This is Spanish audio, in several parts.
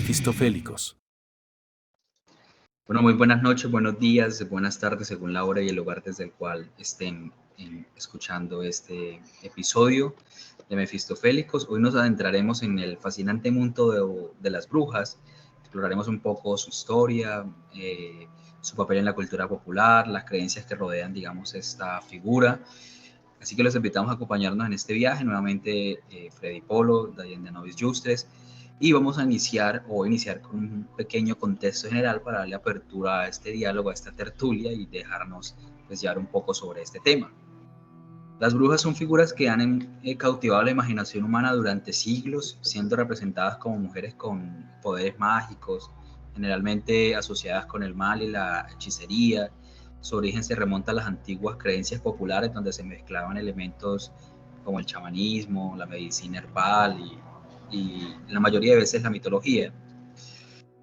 Mefistofélicos. Bueno, muy buenas noches, buenos días, buenas tardes, según la hora y el lugar desde el cual estén escuchando este episodio de Mefistofélicos. Hoy nos adentraremos en el fascinante mundo de las brujas. Exploraremos un poco su historia, su papel en la cultura popular, las creencias que rodean, digamos, esta figura. Así que los invitamos a acompañarnos en este viaje. Nuevamente, Freddy Polo, Dayan de Novis Justres. Y vamos a iniciar con un pequeño contexto general para darle apertura a este diálogo, a esta tertulia y dejarnos llevar un poco sobre este tema. Las brujas son figuras que han cautivado la imaginación humana durante siglos, siendo representadas como mujeres con poderes mágicos, generalmente asociadas con el mal y la hechicería. Su origen se remonta a las antiguas creencias populares donde se mezclaban elementos como el chamanismo, la medicina herbal y la mayoría de veces la mitología.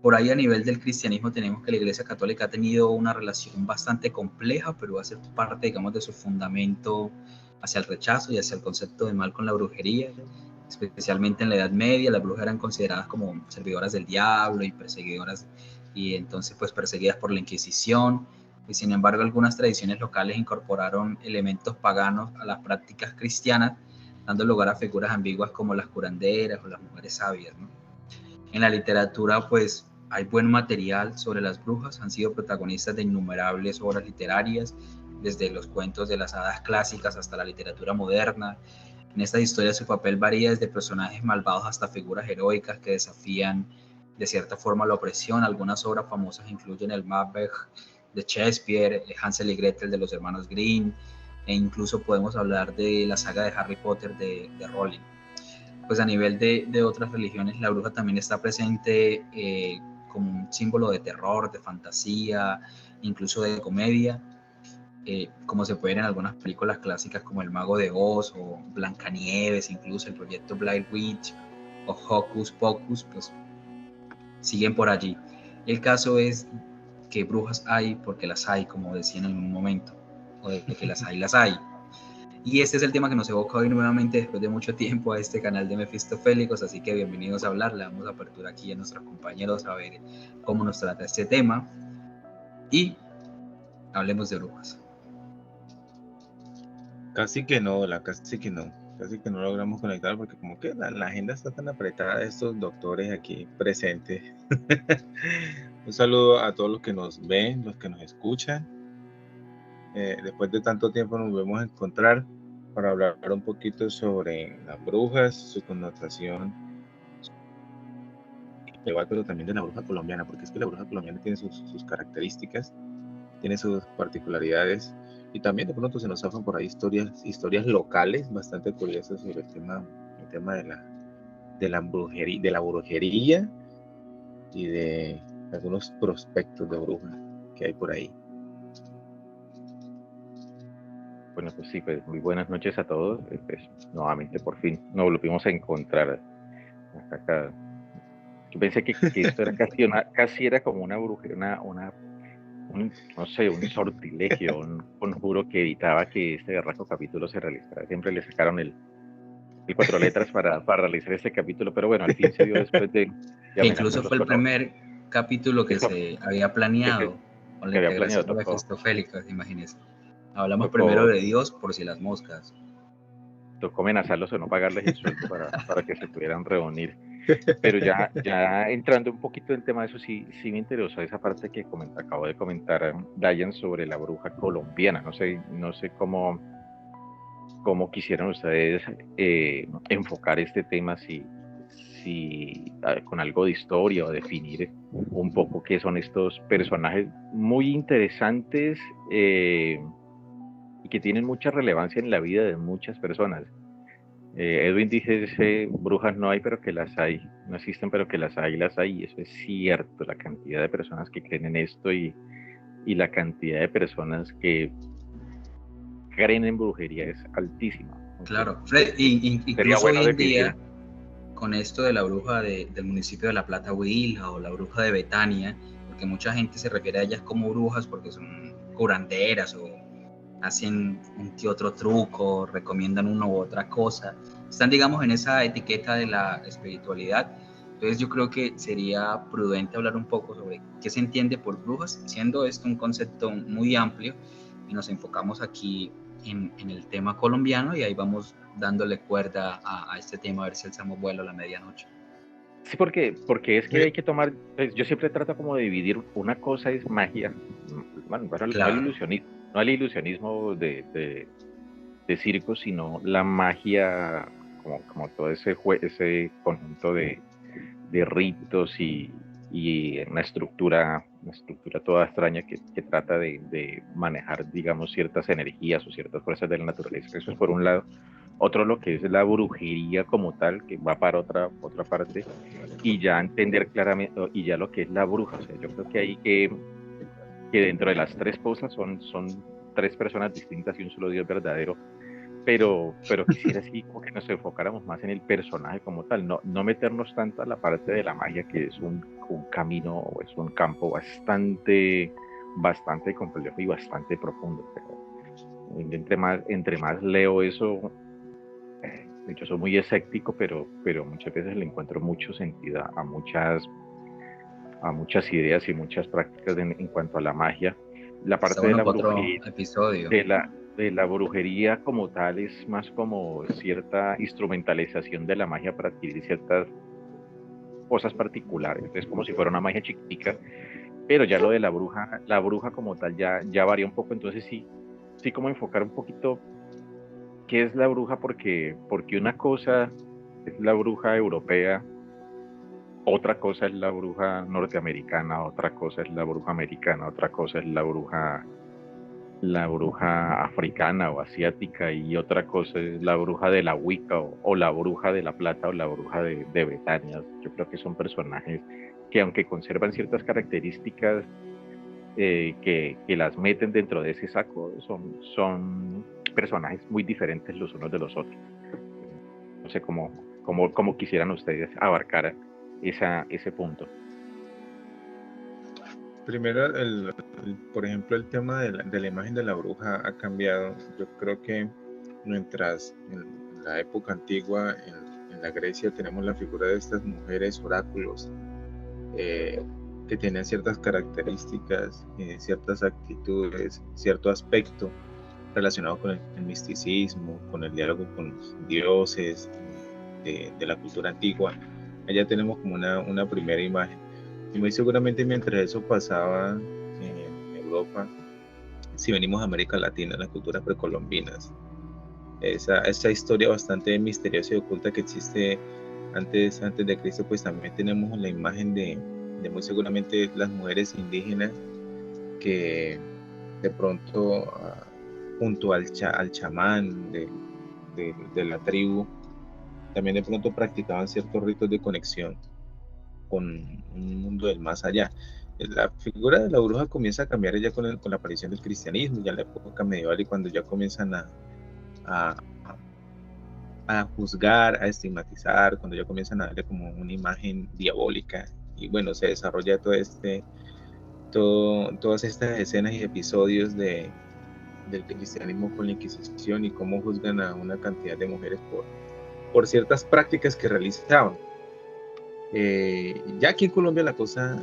Por ahí a nivel del cristianismo tenemos que la Iglesia Católica ha tenido una relación bastante compleja, pero hace parte, digamos, de su fundamento hacia el rechazo y hacia el concepto de mal con la brujería. Especialmente en la Edad Media, las brujas eran consideradas como servidoras del diablo y perseguidoras, y entonces pues perseguidas por la Inquisición. Y sin embargo, algunas tradiciones locales incorporaron elementos paganos a las prácticas cristianas, dando lugar a figuras ambiguas como las curanderas o las mujeres sabias, ¿no? En la literatura, pues, hay buen material sobre las brujas, han sido protagonistas de innumerables obras literarias, desde los cuentos de las hadas clásicas hasta la literatura moderna. En estas historias su papel varía desde personajes malvados hasta figuras heroicas que desafían de cierta forma la opresión. Algunas obras famosas incluyen el Macbeth de Shakespeare, Hansel y Gretel de los hermanos Grimm, e incluso podemos hablar de la saga de Harry Potter de Rowling. Pues a nivel de otras religiones, la bruja también está presente como un símbolo de terror, de fantasía, incluso de comedia, como se puede ver en algunas películas clásicas como El Mago de Oz o Blancanieves, incluso el proyecto Blair Witch o Hocus Pocus, pues siguen por allí. El caso es que brujas hay porque las hay, como decían en un momento, o de que las hay. Y este es el tema que nos evoca hoy nuevamente después de mucho tiempo a este canal de Mefistofélicos, así que bienvenidos a hablar. Le damos apertura aquí a nuestros compañeros a ver cómo nos trata este tema y hablemos de brujas. Casi que no logramos conectar porque como que la agenda está tan apretada de estos doctores aquí presentes. Un saludo a todos los que nos ven, los que nos escuchan. Después de tanto tiempo nos volvemos a encontrar para hablar un poquito sobre las brujas, su connotación, pero también de la bruja colombiana, porque es que la bruja colombiana tiene sus características, tiene sus particularidades, y también de pronto se nos zafan por ahí historias locales bastante curiosas sobre el tema de la brujería y de algunos prospectos de brujas que hay por ahí. Bueno, pues sí, pues muy buenas noches a todos. Pues, nuevamente, por fin, nos volvimos a encontrar hasta acá. Yo pensé que esto era casi era como una brujería, no sé, un sortilegio, un conjuro que evitaba que este berraco capítulo se realizara. Siempre le sacaron el 4 letras para realizar este capítulo, pero bueno, al fin se dio después de incluso fue el primer capítulo que se había planeado con la integración de Mefistofélicos, imagínense. Hablamos primero de Dios por si las moscas. Tocó amenazarlos o no pagarles el sueldo para que se pudieran reunir. Pero ya entrando un poquito en el tema de eso, sí me interesó esa parte que acabo de comentar, Dayan, sobre la bruja colombiana. No sé cómo quisieran ustedes enfocar este tema, si con algo de historia o definir un poco qué son estos personajes muy interesantes y que tienen mucha relevancia en la vida de muchas personas. Edwin dice, brujas no hay, pero que las hay. No existen, pero que las hay, y eso es cierto. La cantidad de personas que creen en esto y la cantidad de personas que creen en brujería es altísima. Claro, Fred, incluso bueno hoy en día, con esto de la bruja del municipio de La Plata, Huila, o la bruja de Betania, porque mucha gente se refiere a ellas como brujas porque son curanderas o hacen un que otro truco, recomiendan una u otra cosa, están, digamos, en esa etiqueta de la espiritualidad. Entonces yo creo que sería prudente hablar un poco sobre qué se entiende por brujas, siendo esto un concepto muy amplio, y nos enfocamos aquí en el tema colombiano, y ahí vamos dándole cuerda a este tema, a ver si alzamos vuelo a la medianoche. Sí, porque es que Eh, hay que tomar, pues, yo siempre trato como de dividir, una cosa es magia, bueno, Claro, no el ilusionismo de circo, sino la magia, como todo ese conjunto de ritos y una estructura toda extraña que trata de manejar, digamos, ciertas energías o ciertas fuerzas de la naturaleza. Eso es por un lado. Otro, lo que es la brujería como tal, que va para otra parte, y ya entender claramente, y ya lo que es la bruja. O sea, yo creo que hay que dentro de las tres cosas son tres personas distintas y un solo Dios verdadero, pero quisiera así como que nos enfocáramos más en el personaje como tal, no meternos tanto a la parte de la magia, que es un camino o es un campo bastante complejo y bastante profundo. Pero entre más leo eso, yo soy muy escéptico, pero muchas veces le encuentro mucho sentido a muchas ideas y muchas prácticas en cuanto a la magia. La está parte de bueno la para otro brujería, episodio. de la brujería como tal, es más como cierta instrumentalización de la magia para adquirir ciertas cosas particulares. Es como si fuera una magia chiquitica, pero ya lo de la bruja como tal ya varía un poco. Entonces sí como enfocar un poquito qué es la bruja, porque una cosa es la bruja europea, otra cosa es la bruja norteamericana, otra cosa es la bruja americana, otra cosa es la bruja africana o asiática, y otra cosa es la bruja de la Wicca o la bruja de la Plata o la bruja de Betania. Yo creo que son personajes que, aunque conservan ciertas características, que las meten dentro de ese saco, son personajes muy diferentes los unos de los otros. No sé cómo quisieran ustedes abarcar ese punto. Primero, por ejemplo, el tema de la imagen de la bruja ha cambiado. Yo creo que mientras en la época antigua, en la Grecia, tenemos la figura de estas mujeres oráculos, que tenían ciertas características, ciertas actitudes, cierto aspecto relacionado con el misticismo, con el diálogo con los dioses de la cultura antigua. Allá tenemos como una primera imagen. Y muy seguramente mientras eso pasaba en Europa, si venimos a América Latina, las culturas precolombinas, esa historia bastante misteriosa y oculta que existe antes de Cristo, pues también tenemos la imagen de muy seguramente las mujeres indígenas que de pronto, junto al chamán de la tribu, también de pronto practicaban ciertos ritos de conexión con un mundo del más allá. La figura de la bruja comienza a cambiar ya con la aparición del cristianismo, ya en la época medieval, y cuando ya comienzan a, a juzgar, a estigmatizar, cuando ya comienzan a darle como una imagen diabólica, y bueno, se desarrolla todas estas escenas y episodios del cristianismo con la Inquisición, y cómo juzgan a una cantidad de mujeres por ciertas prácticas que realizaban. Ya aquí en Colombia la cosa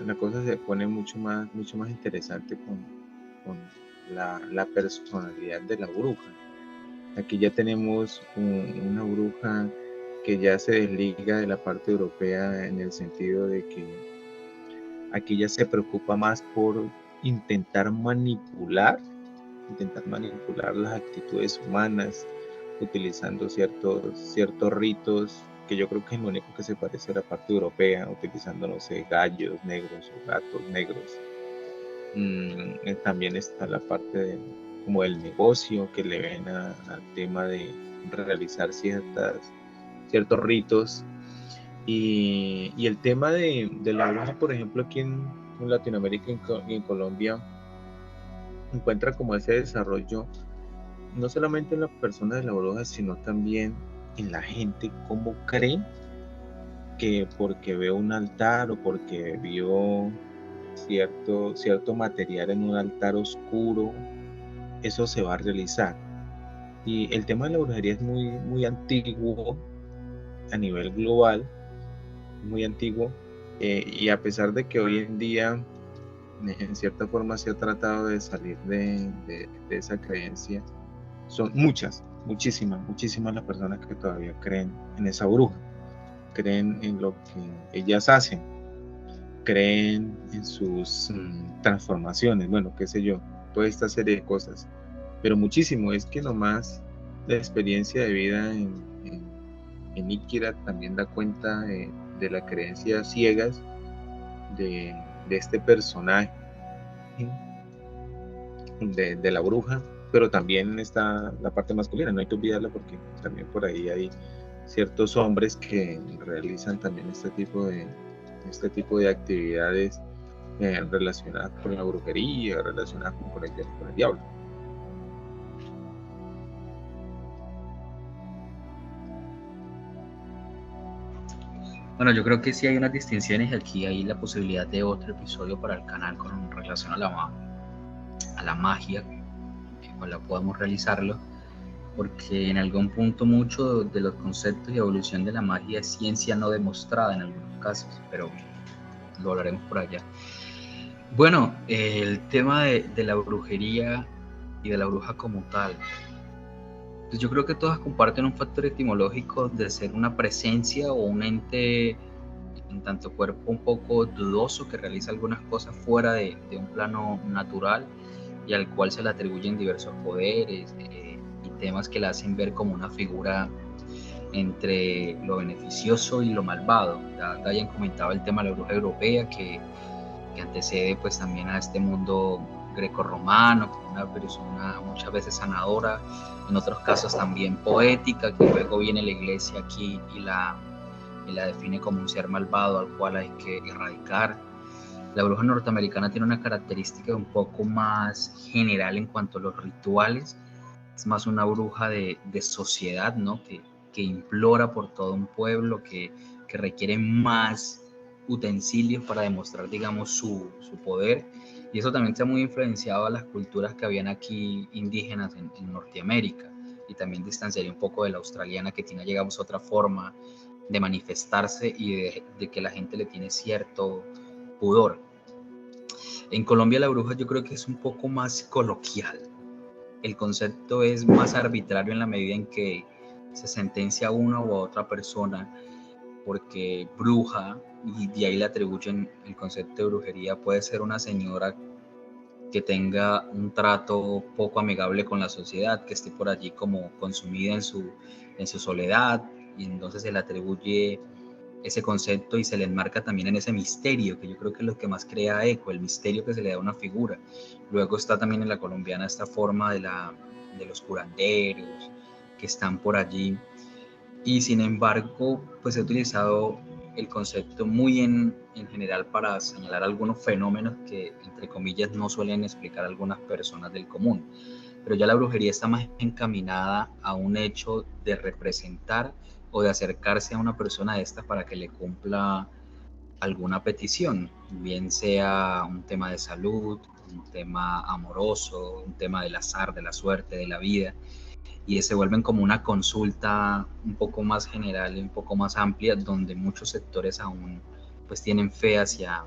se pone mucho más interesante con la personalidad de la bruja. Aquí ya tenemos una bruja que ya se desliga de la parte europea, en el sentido de que aquí ya se preocupa más por intentar manipular las actitudes humanas, utilizando ciertos ritos, que yo creo que es lo único que se parece a la parte europea, utilizando, no sé, gallos negros o gatos negros. También está la parte como del negocio, que le ven al tema de realizar ciertos ritos. Y el tema de la bruja, por ejemplo, aquí en Latinoamérica y en Colombia, encuentra como ese desarrollo, no solamente en la persona de la bruja, sino también en la gente, cómo cree que porque ve un altar o porque vio cierto material en un altar oscuro, eso se va a realizar. Y el tema de la brujería es muy antiguo a nivel global. muy antiguo, y a pesar de que hoy en día en cierta forma se ha tratado de salir de esa creencia, son muchísimas las personas que todavía creen en esa bruja, creen en lo que ellas hacen, creen en sus transformaciones, bueno, qué sé yo, toda esta serie de cosas, pero muchísimo. Es que nomás la experiencia de vida en Ikira también da cuenta de las creencias ciegas de este personaje, de la bruja, pero también está la parte masculina, no hay que olvidarla, porque también por ahí hay ciertos hombres que realizan también este tipo de actividades relacionadas con la brujería, relacionadas con el diablo. Bueno, yo creo que sí hay unas distinciones y aquí hay la posibilidad de otro episodio para el canal con relación a la magia, la podemos realizarlo, porque en algún punto mucho de los conceptos y evolución de la magia es ciencia no demostrada en algunos casos, pero lo hablaremos por allá. Bueno, el tema de la brujería y de la bruja como tal, pues yo creo que todas comparten un factor etimológico de ser una presencia o un ente en tanto cuerpo un poco dudoso que realiza algunas cosas fuera de un plano natural y al cual se le atribuyen diversos poderes y temas que la hacen ver como una figura entre lo beneficioso y lo malvado. Ya Dayan comentaba el tema de la bruja europea que antecede pues también a este mundo grecorromano, una persona muchas veces sanadora, en otros casos también poética, que luego viene la iglesia aquí y la define como un ser malvado al cual hay que erradicar. La bruja norteamericana tiene una característica un poco más general en cuanto a los rituales, es más una bruja de sociedad, ¿no? Que implora por todo un pueblo, que requiere más utensilios para demostrar, digamos, su poder. Y eso también está muy influenciado a las culturas que habían aquí indígenas en Norteamérica. Y también distanciaría un poco de la australiana, que tiene, llegamos, otra forma de manifestarse y de que la gente le tiene cierto pudor. En Colombia la bruja yo creo que es un poco más coloquial. El concepto es más arbitrario en la medida en que se sentencia a una u otra persona, porque bruja, y de ahí le atribuyen el concepto de brujería, puede ser una señora que tenga un trato poco amigable con la sociedad, que esté por allí como consumida en su soledad, y entonces se le atribuye ese concepto y se le enmarca también en ese misterio, que yo creo que es lo que más crea eco, el misterio que se le da a una figura. Luego está también en la colombiana esta forma de los curanderos que están por allí, y sin embargo pues he utilizado el concepto muy en general para señalar algunos fenómenos que entre comillas no suelen explicar algunas personas del común, pero ya la brujería está más encaminada a un hecho de representar o de acercarse a una persona de estas para que le cumpla alguna petición, bien sea un tema de salud, un tema amoroso, un tema del azar, de la suerte, de la vida, y se vuelven como una consulta un poco más general y un poco más amplia, donde muchos sectores aún pues tienen fe hacia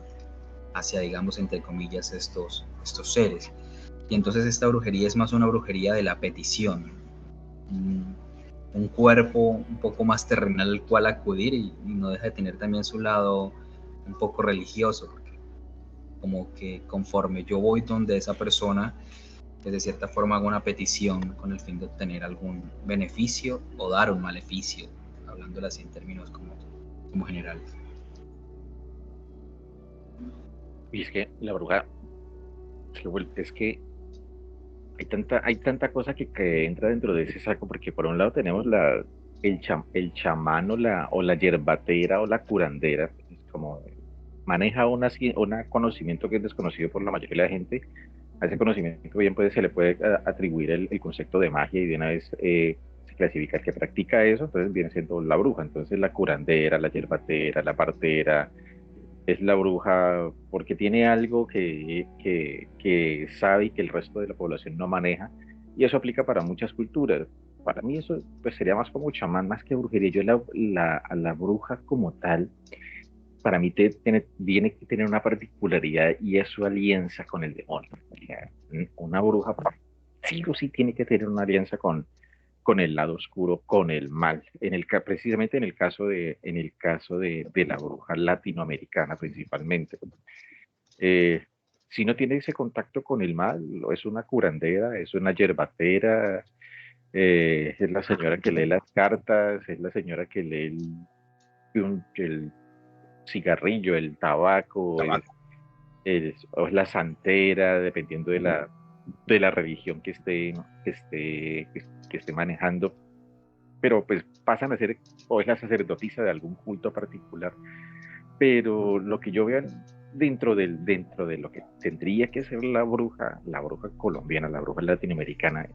digamos, entre comillas, estos seres. Y entonces esta brujería es más una brujería de la petición, un cuerpo un poco más terrenal al cual acudir, y no deja de tener también su lado un poco religioso, porque como que conforme yo voy donde esa persona, pues de cierta forma hago una petición con el fin de obtener algún beneficio o dar un maleficio, hablándolo así en términos como generales. Y es que la bruja, es que hay tanta cosa que entra dentro de ese saco, porque por un lado tenemos el chamán o la yerbatera o la curandera, es como maneja un conocimiento que es desconocido por la mayoría de la gente. A ese conocimiento bien se le puede atribuir el concepto de magia, y de una vez se clasifica que practica eso, entonces viene siendo la bruja. Entonces la curandera, la yerbatera, la partera, es la bruja porque tiene algo que sabe y que el resto de la población no maneja, y eso aplica para muchas culturas. Para mí eso pues sería más como chamán, más que brujería. Yo a la bruja como tal para mí tiene que tener una particularidad y es su alianza con el demonio. O sea, una bruja sí o sí tiene que tener una alianza con el lado oscuro, con el mal. Precisamente en el caso de la bruja latinoamericana principalmente. Eh, si no tiene ese contacto con el mal, es una curandera, es una yerbatera, es la señora que lee las cartas, es la señora que lee el cigarrillo, el tabaco, o es la santera, dependiendo de la religión que esté manejando, pero pues pasan a ser, o es la sacerdotisa de algún culto particular. Pero lo que yo veo dentro de lo que tendría que ser la bruja colombiana, la bruja latinoamericana,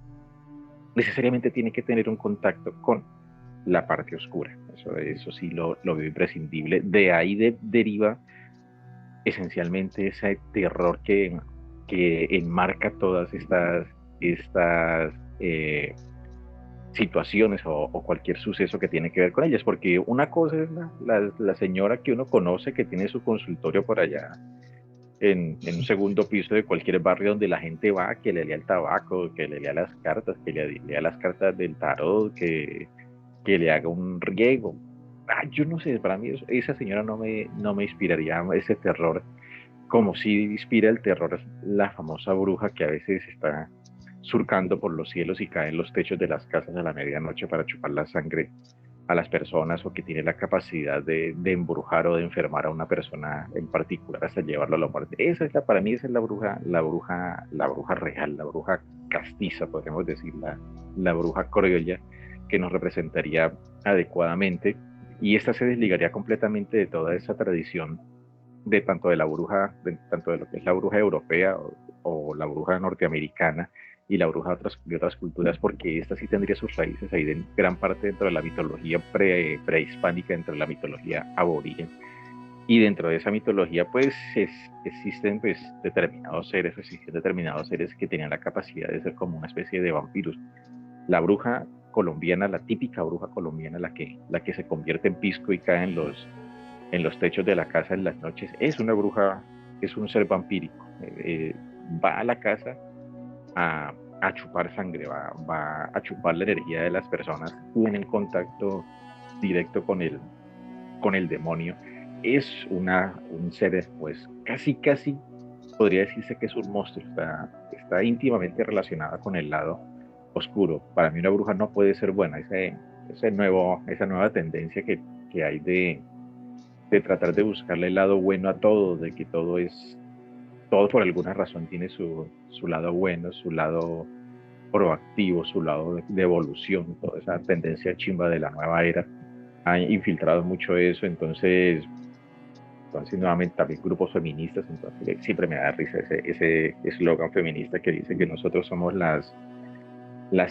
necesariamente tiene que tener un contacto con la parte oscura. Eso sí lo veo imprescindible. De ahí deriva esencialmente ese terror que enmarca todas estas situaciones o cualquier suceso que tiene que ver con ellas, porque una cosa es la señora que uno conoce que tiene su consultorio por allá en un segundo piso de cualquier barrio donde la gente va, que le lea el tabaco, que le lea las cartas, que le lea las cartas del tarot, que le haga un riego. Yo no sé, para mí esa señora no me inspiraría ese terror, como si inspira el terror la famosa bruja que a veces está surcando por los cielos y cae en los techos de las casas a la medianoche para chupar la sangre a las personas, o que tiene la capacidad de embrujar o de enfermar a una persona en particular hasta llevarlo a la muerte. Para mí esa es la bruja real, la bruja castiza, podríamos decir, la bruja criolla, que nos representaría adecuadamente, y esta se desligaría completamente de toda esa tradición de tanto de lo que es la bruja europea o la bruja norteamericana y la bruja de otras culturas, porque esta sí tendría sus raíces ahí en gran parte dentro de la mitología prehispánica, dentro de la mitología aborigen. Y dentro de esa mitología, pues, existen pues, determinados seres que tenían la capacidad de ser como una especie de vampiros. La bruja colombiana, la típica bruja colombiana, la que se convierte en pisco y cae en los techos de la casa en las noches, es una bruja, es un ser vampírico. Va a la casa a chupar sangre, va a chupar la energía de las personas, tienen contacto directo con el demonio. Es un ser, pues, casi podría decirse que es un monstruo, está íntimamente relacionada con el lado oscuro. Para mí una bruja no puede ser buena, esa nueva tendencia que hay de tratar de buscarle el lado bueno a todo, de que todo por alguna razón tiene su lado bueno, su lado proactivo, su lado de evolución, toda esa tendencia chimba de la nueva era ha infiltrado mucho eso. Entonces nuevamente también grupos feministas, entonces siempre me da risa ese eslogan feminista que dice que nosotros somos las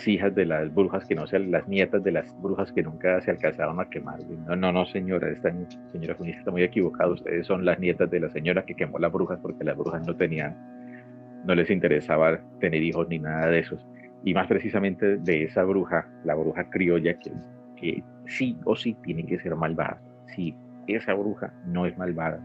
hijas de las brujas que no sean las nietas de las brujas que nunca se alcanzaron a quemar. No, no, no, señora, esta señora feminista está muy equivocada. Ustedes son las nietas de la señora que quemó las brujas porque las brujas no les interesaba tener hijos ni nada de esos. Y más precisamente de esa bruja, la bruja criolla, que sí o sí tiene que ser malvada. Si esa bruja no es malvada,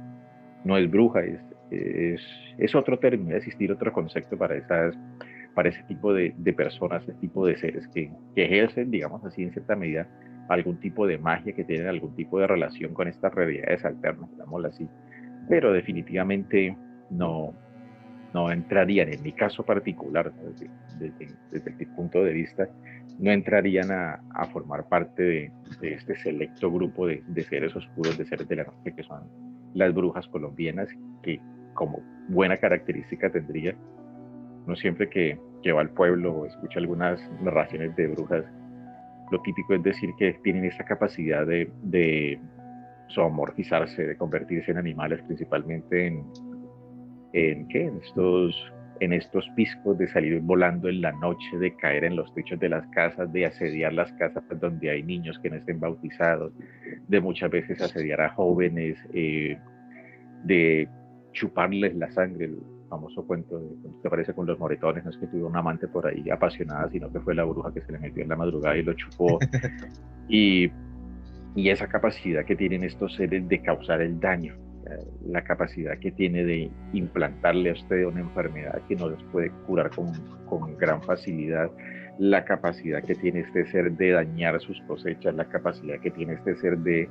no es bruja, es otro término, debe existir otro concepto para ese tipo de personas, ese tipo de seres que ejercen, digamos así, en cierta medida, algún tipo de magia, que tienen algún tipo de relación con estas realidades alternas, digámoslo así. Pero definitivamente no entrarían, en mi caso particular, desde mi punto de vista, no entrarían a formar parte de este selecto grupo de seres oscuros, de seres de la noche, que son las brujas colombianas, que como buena característica tendría, no siempre que va al pueblo o escucha algunas narraciones de brujas, lo típico es decir que tienen esa capacidad de zoomorfizarse, de convertirse en animales, principalmente en estos piscos, de salir volando en la noche, de caer en los techos de las casas, de asediar las casas donde hay niños que no estén bautizados, de muchas veces asediar a jóvenes, de chuparles la sangre, el famoso cuento que aparece con los moretones. No es que tuvo una amante por ahí apasionada, sino que fue la bruja que se le metió en la madrugada y lo chupó. Y y esa capacidad que tienen estos seres de causar el daño, la capacidad que tiene de implantarle a usted una enfermedad que no les puede curar con gran facilidad, la capacidad que tiene este ser de dañar sus cosechas, la capacidad que tiene este ser de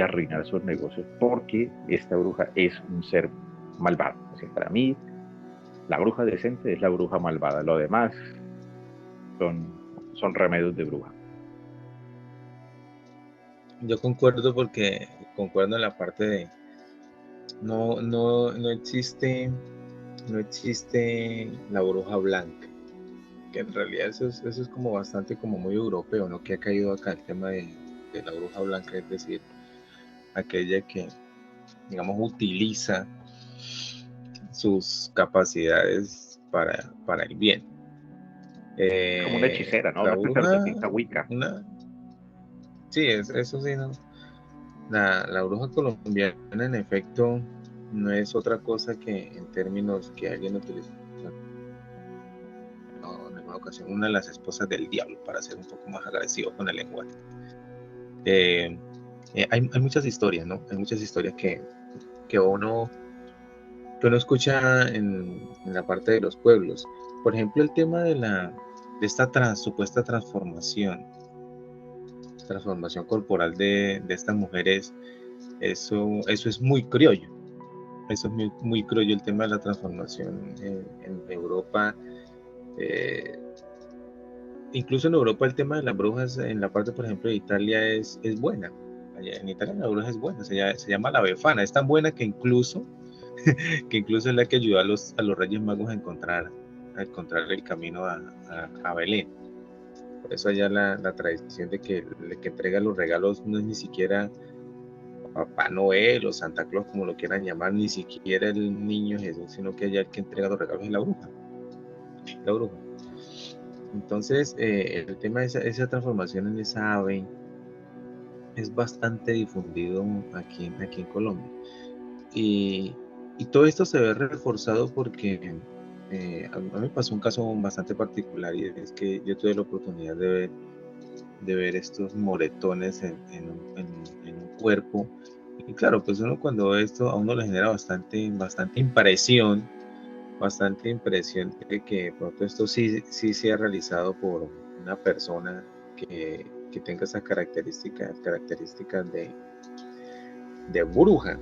arruinar sus negocios, porque esta bruja es un ser malvado. O sea, para mí, la bruja decente es la bruja malvada, lo demás son remedios de bruja. Yo concuerdo en la parte de no existe la bruja blanca, que en realidad eso es como bastante como muy europeo, ¿no? Que ha caído acá el tema de la bruja blanca, es decir, aquella que, digamos, utiliza sus capacidades para el bien. Como una hechicera, ¿no? La Una bruja, sacerdotisa wicca. Sí, eso sí, ¿no? La bruja colombiana, en efecto, no es otra cosa que, en términos que alguien utilizó en alguna ocasión, una de las esposas del diablo, para ser un poco más agresivo con el lenguaje. Hay muchas historias, ¿no? Hay muchas historias que uno escucha en la parte de los pueblos. Por ejemplo, el tema de esta supuesta transformación corporal de estas mujeres, eso es muy criollo. Eso es muy, muy criollo, el tema de la transformación en Europa. Incluso en Europa el tema de las brujas, en la parte, por ejemplo, de Italia es buena. Allá en Italia la bruja es buena, se llama la Befana. Es tan buena que incluso es la que ayudó a los Reyes Magos a encontrar el camino a Belén. Por eso allá la tradición de que el que entrega los regalos no es ni siquiera Papá Noel o Santa Claus, como lo quieran llamar, ni siquiera el niño Jesús, sino que allá el que entrega los regalos es la bruja. Entonces, el tema de esa transformación en esa ave es bastante difundido aquí en Colombia. Y todo esto se ve reforzado porque a mí me pasó un caso bastante particular, y es que yo tuve la oportunidad de ver estos moretones en un cuerpo. Y claro, pues uno cuando ve esto, a uno le genera bastante impresión de que pronto esto sí sea realizado por una persona que tenga esas características de bruja.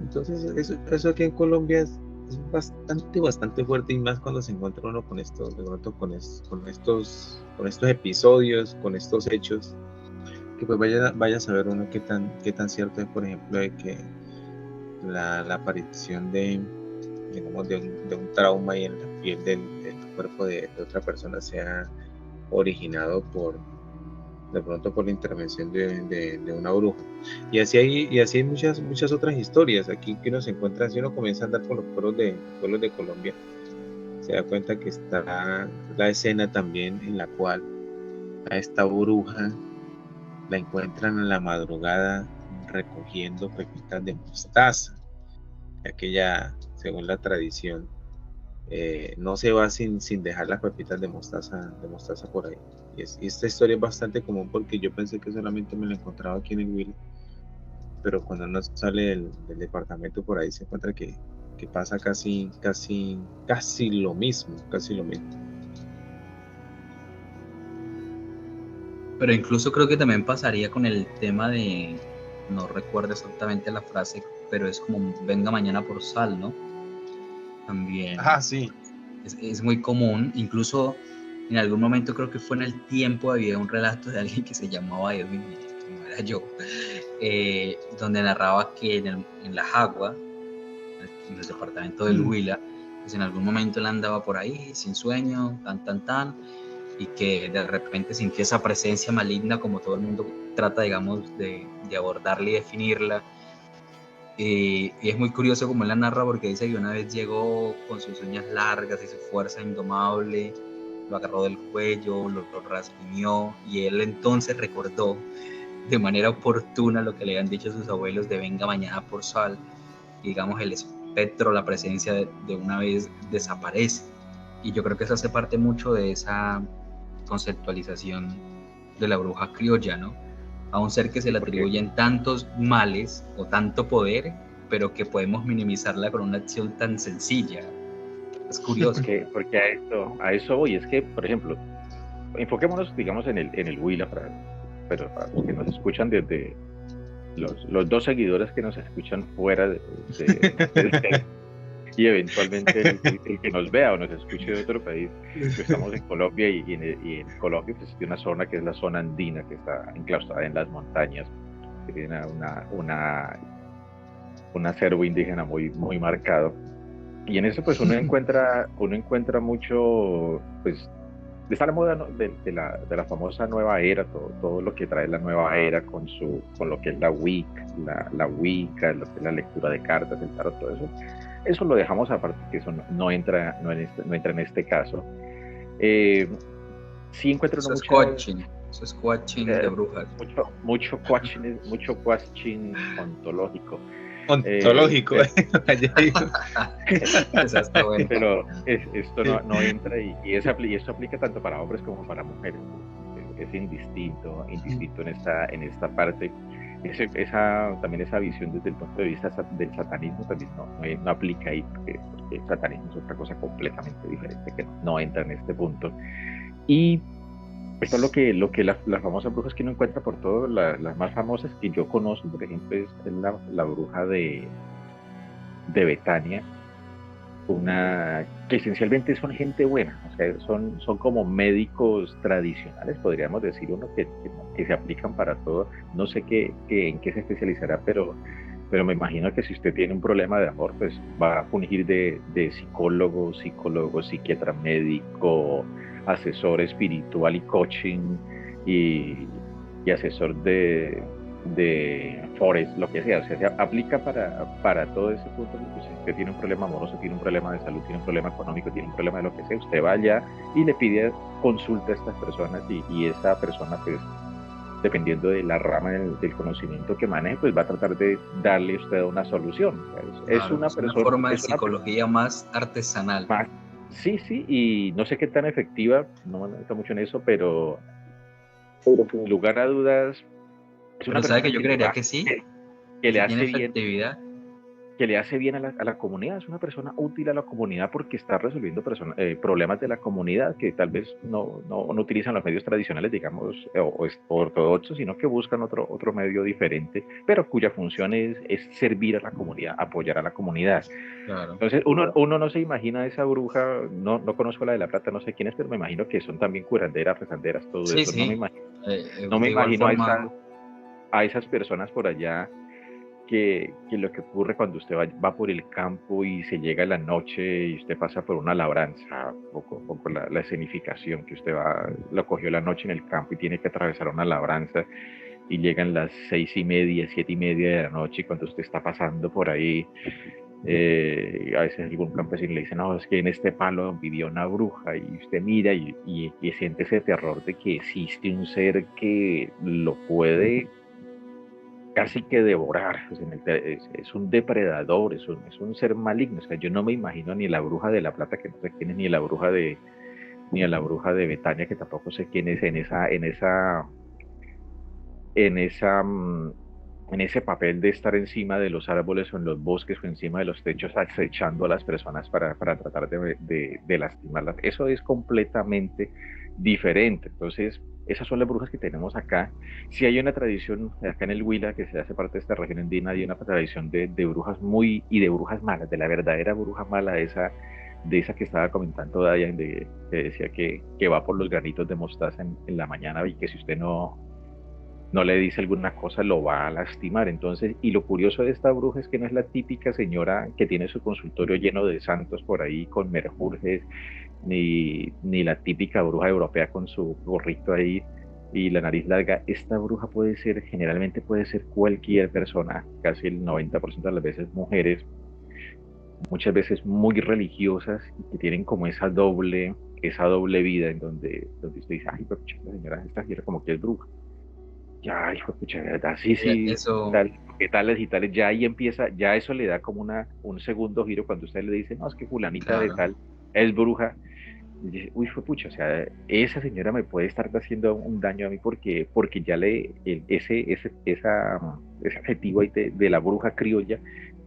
Entonces eso aquí en Colombia es bastante fuerte, y más cuando se encuentra uno con estos episodios, con estos hechos, que pues vaya a saber uno qué tan cierto es, por ejemplo, de que la aparición de, digamos, de un trauma ahí en la piel del cuerpo de otra persona sea originado de pronto por la intervención de una bruja. Y así hay muchas otras historias aquí que uno se encuentra. Si uno comienza a andar por los pueblos de Colombia, se da cuenta que está la escena también en la cual a esta bruja la encuentran en la madrugada recogiendo pepitas de mostaza, ya que ella, según la tradición, no se va sin dejar las pepitas de mostaza por ahí. Y esta historia es bastante común, porque yo pensé que solamente me la encontraba aquí en el Huila, pero cuando uno sale del departamento, por ahí se encuentra que pasa casi lo mismo. Pero incluso creo que también pasaría con el tema de, no recuerdo exactamente la frase, pero es como venga mañana por sal, ¿no? También. Sí. Es muy común, incluso en algún momento creo que fue en el tiempo, había un relato de alguien que se llamaba Edwin, que no era yo, donde narraba que en La Jagua, en el departamento del Huila, pues en algún momento él andaba por ahí sin sueño, tan, y que de repente sintió esa presencia maligna, como todo el mundo trata, digamos, de abordarla y definirla. Y es muy curioso como él la narra, porque dice que una vez llegó con sus uñas largas y su fuerza indomable, lo agarró del cuello, lo rasguñó, y él entonces recordó de manera oportuna lo que le habían dicho sus abuelos de venga mañana por sal, y digamos el espectro, la presencia de una vez desaparece. Y yo creo que eso hace parte mucho de esa conceptualización de la bruja criolla, ¿no? a un ser que se le atribuyen tantos males o tanto poder, pero que podemos minimizarla con una acción tan sencilla. Es curioso. Porque a eso voy, es que, por ejemplo, enfoquémonos, digamos, en el Huila, pero para los que nos escuchan desde los 2 seguidores que nos escuchan fuera y eventualmente el que nos vea o nos escuche de otro país. Pues estamos en Colombia y en Colombia pues, existe una zona que es la zona andina, que está enclaustrada en las montañas, que tiene un acervo indígena muy, muy marcado. Y en eso pues uno encuentra mucho, pues está la moda, ¿no? de la famosa nueva era, todo lo que trae la nueva era con lo que es la Wicca, la Wicca, lo que es la lectura de cartas, el tarot, todo eso. Eso lo dejamos aparte, que eso no entra en este caso. Sí encuentro Eso es coaching de brujas. Mucho coaching ontológico. Ontológico, Esa está buena. Pero esto no entra y esto aplica tanto para hombres como para mujeres. Es indistinto en esta parte. También esa visión desde el punto de vista del satanismo también no aplica ahí, porque el satanismo es otra cosa completamente diferente que no entra en este punto. Y esto es lo que las famosas brujas que uno encuentra por todo, las más famosas que yo conozco, por ejemplo, es la bruja de Betania, que esencialmente son gente buena, o sea, son como médicos tradicionales, podríamos decir uno, que se aplican para todo. No sé en qué se especializará, pero me imagino que si usted tiene un problema de amor, pues va a fungir de psicólogo, psiquiatra, médico, asesor espiritual y coaching y asesor de forest, lo que sea, o sea, se aplica para todo ese punto. Pues, si usted tiene un problema amoroso, tiene un problema de salud, tiene un problema económico, tiene un problema de lo que sea, usted vaya y le pide consulta a estas personas y esa persona, pues, dependiendo de la rama del conocimiento que maneje, pues va a tratar de darle a usted una solución. Es una forma de psicología más artesanal. Sí, y no sé qué tan efectiva, no me meto mucho en eso, pero sin lugar a dudas, es una pero sabe que yo creería que sí, que le tiene hace bien, efectividad. que le hace bien a la comunidad. Es una persona útil a la comunidad porque está resolviendo problemas de la comunidad que tal vez no utilizan los medios tradicionales, digamos, o ortodoxos, sino que buscan otro medio diferente, pero cuya función es servir a la comunidad, apoyar a la comunidad. Claro. Entonces uno no se imagina esa bruja, no conozco la de La Plata, no sé quién es, pero me imagino que son también curanderas, rezanderas, todo eso. Sí. No me imagino a esas personas por allá que lo que ocurre cuando usted va por el campo y se llega a la noche y usted pasa por una labranza, un poco la escenificación, que usted lo cogió la noche en el campo y tiene que atravesar una labranza y llegan las 6:30, 7:30 de la noche, y cuando usted está pasando por ahí, a veces algún campesino le dice, no, es que en este palo vivió una bruja, y usted mira y siente ese terror de que existe un ser que lo puede casi que devorar. Pues es un depredador, es un ser maligno. O sea, yo no me imagino ni la bruja de La Plata, que no sé quién es, ni a la bruja de Betania, que tampoco sé quién es, en ese papel de estar encima de los árboles o en los bosques o encima de los techos acechando a las personas para tratar de lastimarlas. Eso es completamente diferente. Entonces, esas son las brujas que tenemos acá. Si hay una tradición acá en el Huila, que se hace parte de esta región andina, hay una tradición de brujas y de brujas malas, de la verdadera bruja mala, de esa que estaba comentando Dayan, que decía que va por los granitos de mostaza en la mañana, y que si usted no le dice alguna cosa lo va a lastimar. Entonces, y lo curioso de esta bruja es que no es la típica señora que tiene su consultorio lleno de santos por ahí con merjurjes, ni la típica bruja europea con su gorrito ahí y la nariz larga. Esta bruja generalmente puede ser cualquier persona, casi el 90% de las veces mujeres, muchas veces muy religiosas, y que tienen como esa doble vida, en donde usted dice, ay, pero esta señora como que es bruja. Ya, hijo de pucha, ¿verdad? Sí, eso... tales y tales, ya ahí empieza, ya eso le da como un segundo giro cuando usted le dice, no, es que fulanita de tal es bruja, Y dice, uy, fue pucha, o sea, esa señora me puede estar haciendo un daño a mí porque ya ese adjetivo ahí de la bruja criolla,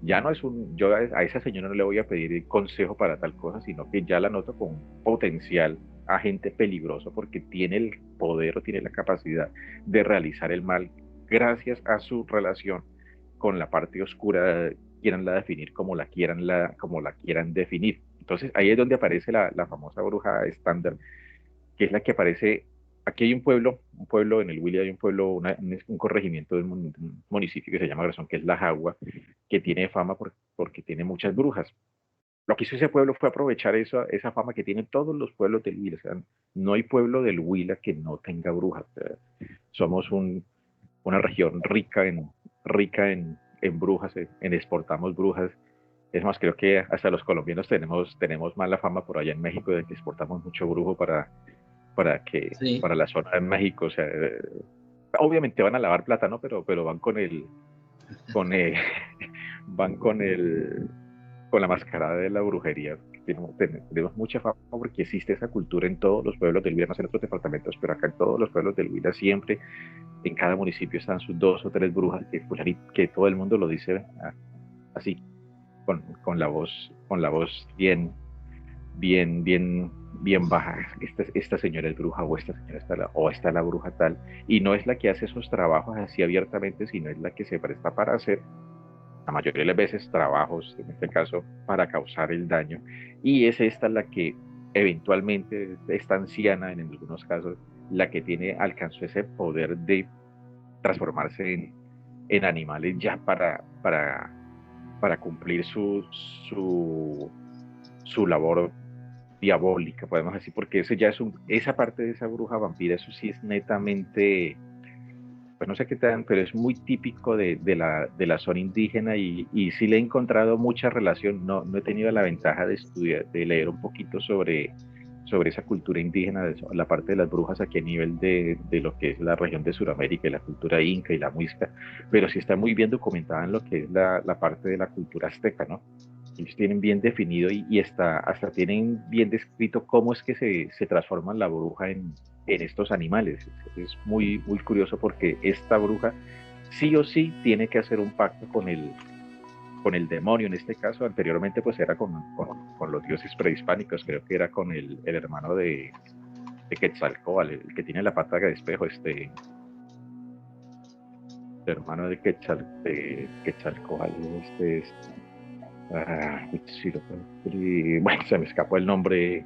ya no es yo a esa señora no le voy a pedir consejo para tal cosa, sino que ya la noto con un potencial agente peligroso porque tiene el poder o tiene la capacidad de realizar el mal gracias a su relación con la parte oscura, quieran la definir como la quieran definir. Entonces ahí es donde aparece la famosa bruja estándar, que es la que aparece. Aquí hay un pueblo en el Huila, hay un pueblo, un corregimiento de un municipio que se llama Garzón, que es La Jagua, que tiene fama porque tiene muchas brujas. Lo que hizo ese pueblo fue aprovechar esa fama que tienen todos los pueblos del Huila. O sea, no hay pueblo del Huila que no tenga brujas. O sea, somos una región rica en brujas, exportamos brujas. Es más, creo que hasta los colombianos tenemos mala fama por allá en México de que exportamos mucho brujo Sí, para la zona de México. O sea, obviamente van a lavar plata, ¿no? Pero van con el, van con la mascarada de la brujería. Tenemos mucha fama porque existe esa cultura en todos los pueblos del Huila, no en otros departamentos, pero acá en todos los pueblos del Huila siempre, en cada municipio están sus 2 o 3 brujas que todo el mundo lo dice así, con la voz bien baja. Esta señora es bruja o esta señora está la bruja tal. Y no es la que hace esos trabajos así abiertamente, sino es la que se presta para hacer la mayoría de las veces trabajos, en este caso, para causar el daño. Y es esta la que eventualmente, esta anciana en algunos casos, la que alcanzó ese poder de transformarse en animales ya para cumplir su labor diabólica, podemos decir, porque eso ya esa parte de esa bruja vampira, eso sí es netamente, pues no sé qué tal, pero es muy típico de la zona indígena y sí le he encontrado mucha relación. No he tenido la ventaja de estudiar, de leer un poquito sobre esa cultura indígena, la parte de las brujas aquí a nivel de lo que es la región de Sudamérica y la cultura inca y la muisca, pero sí está muy bien documentada en lo que es la parte de la cultura azteca, ¿no? Ellos tienen bien definido y hasta tienen bien descrito cómo es que se transforma la bruja en estos animales. Es muy curioso porque esta bruja sí o sí tiene que hacer un pacto con el demonio. En este caso, anteriormente pues era con los dioses prehispánicos, creo que era con el hermano de Quetzalcóatl, el que tiene la pata de espejo, el hermano de Quetzalcóatl, sí, bueno, se me escapó el nombre,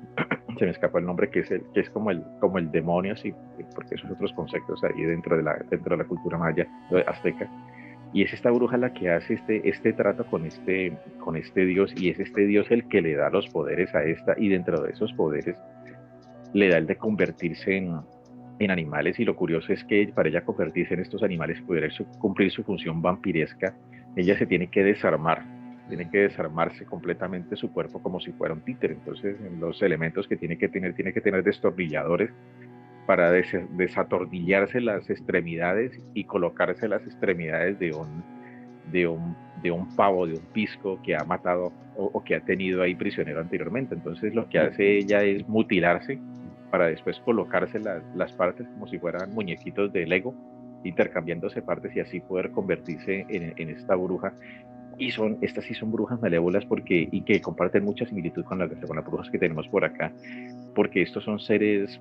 que es como el demonio, sí, porque esos otros conceptos ahí dentro de la cultura maya, azteca. Y es esta bruja la que hace este trato con este dios, y es este dios el que le da los poderes a esta, y dentro de esos poderes le da el de convertirse en animales. Y lo curioso es que para ella convertirse en estos animales y poder cumplir su función vampiresca, ella se tiene que desarmarse completamente su cuerpo como si fuera un títere. Entonces, en los elementos que tiene que tener destornilladores para desatornillarse las extremidades y colocarse las extremidades de un pavo, de un pisco que ha matado o que ha tenido ahí prisionero anteriormente. Entonces lo que hace ella es mutilarse para después colocarse las partes como si fueran muñequitos de Lego, intercambiándose partes y así poder convertirse en esta bruja. Y estas sí son brujas malévolas y que comparten mucha similitud con las brujas que tenemos por acá, porque estos son seres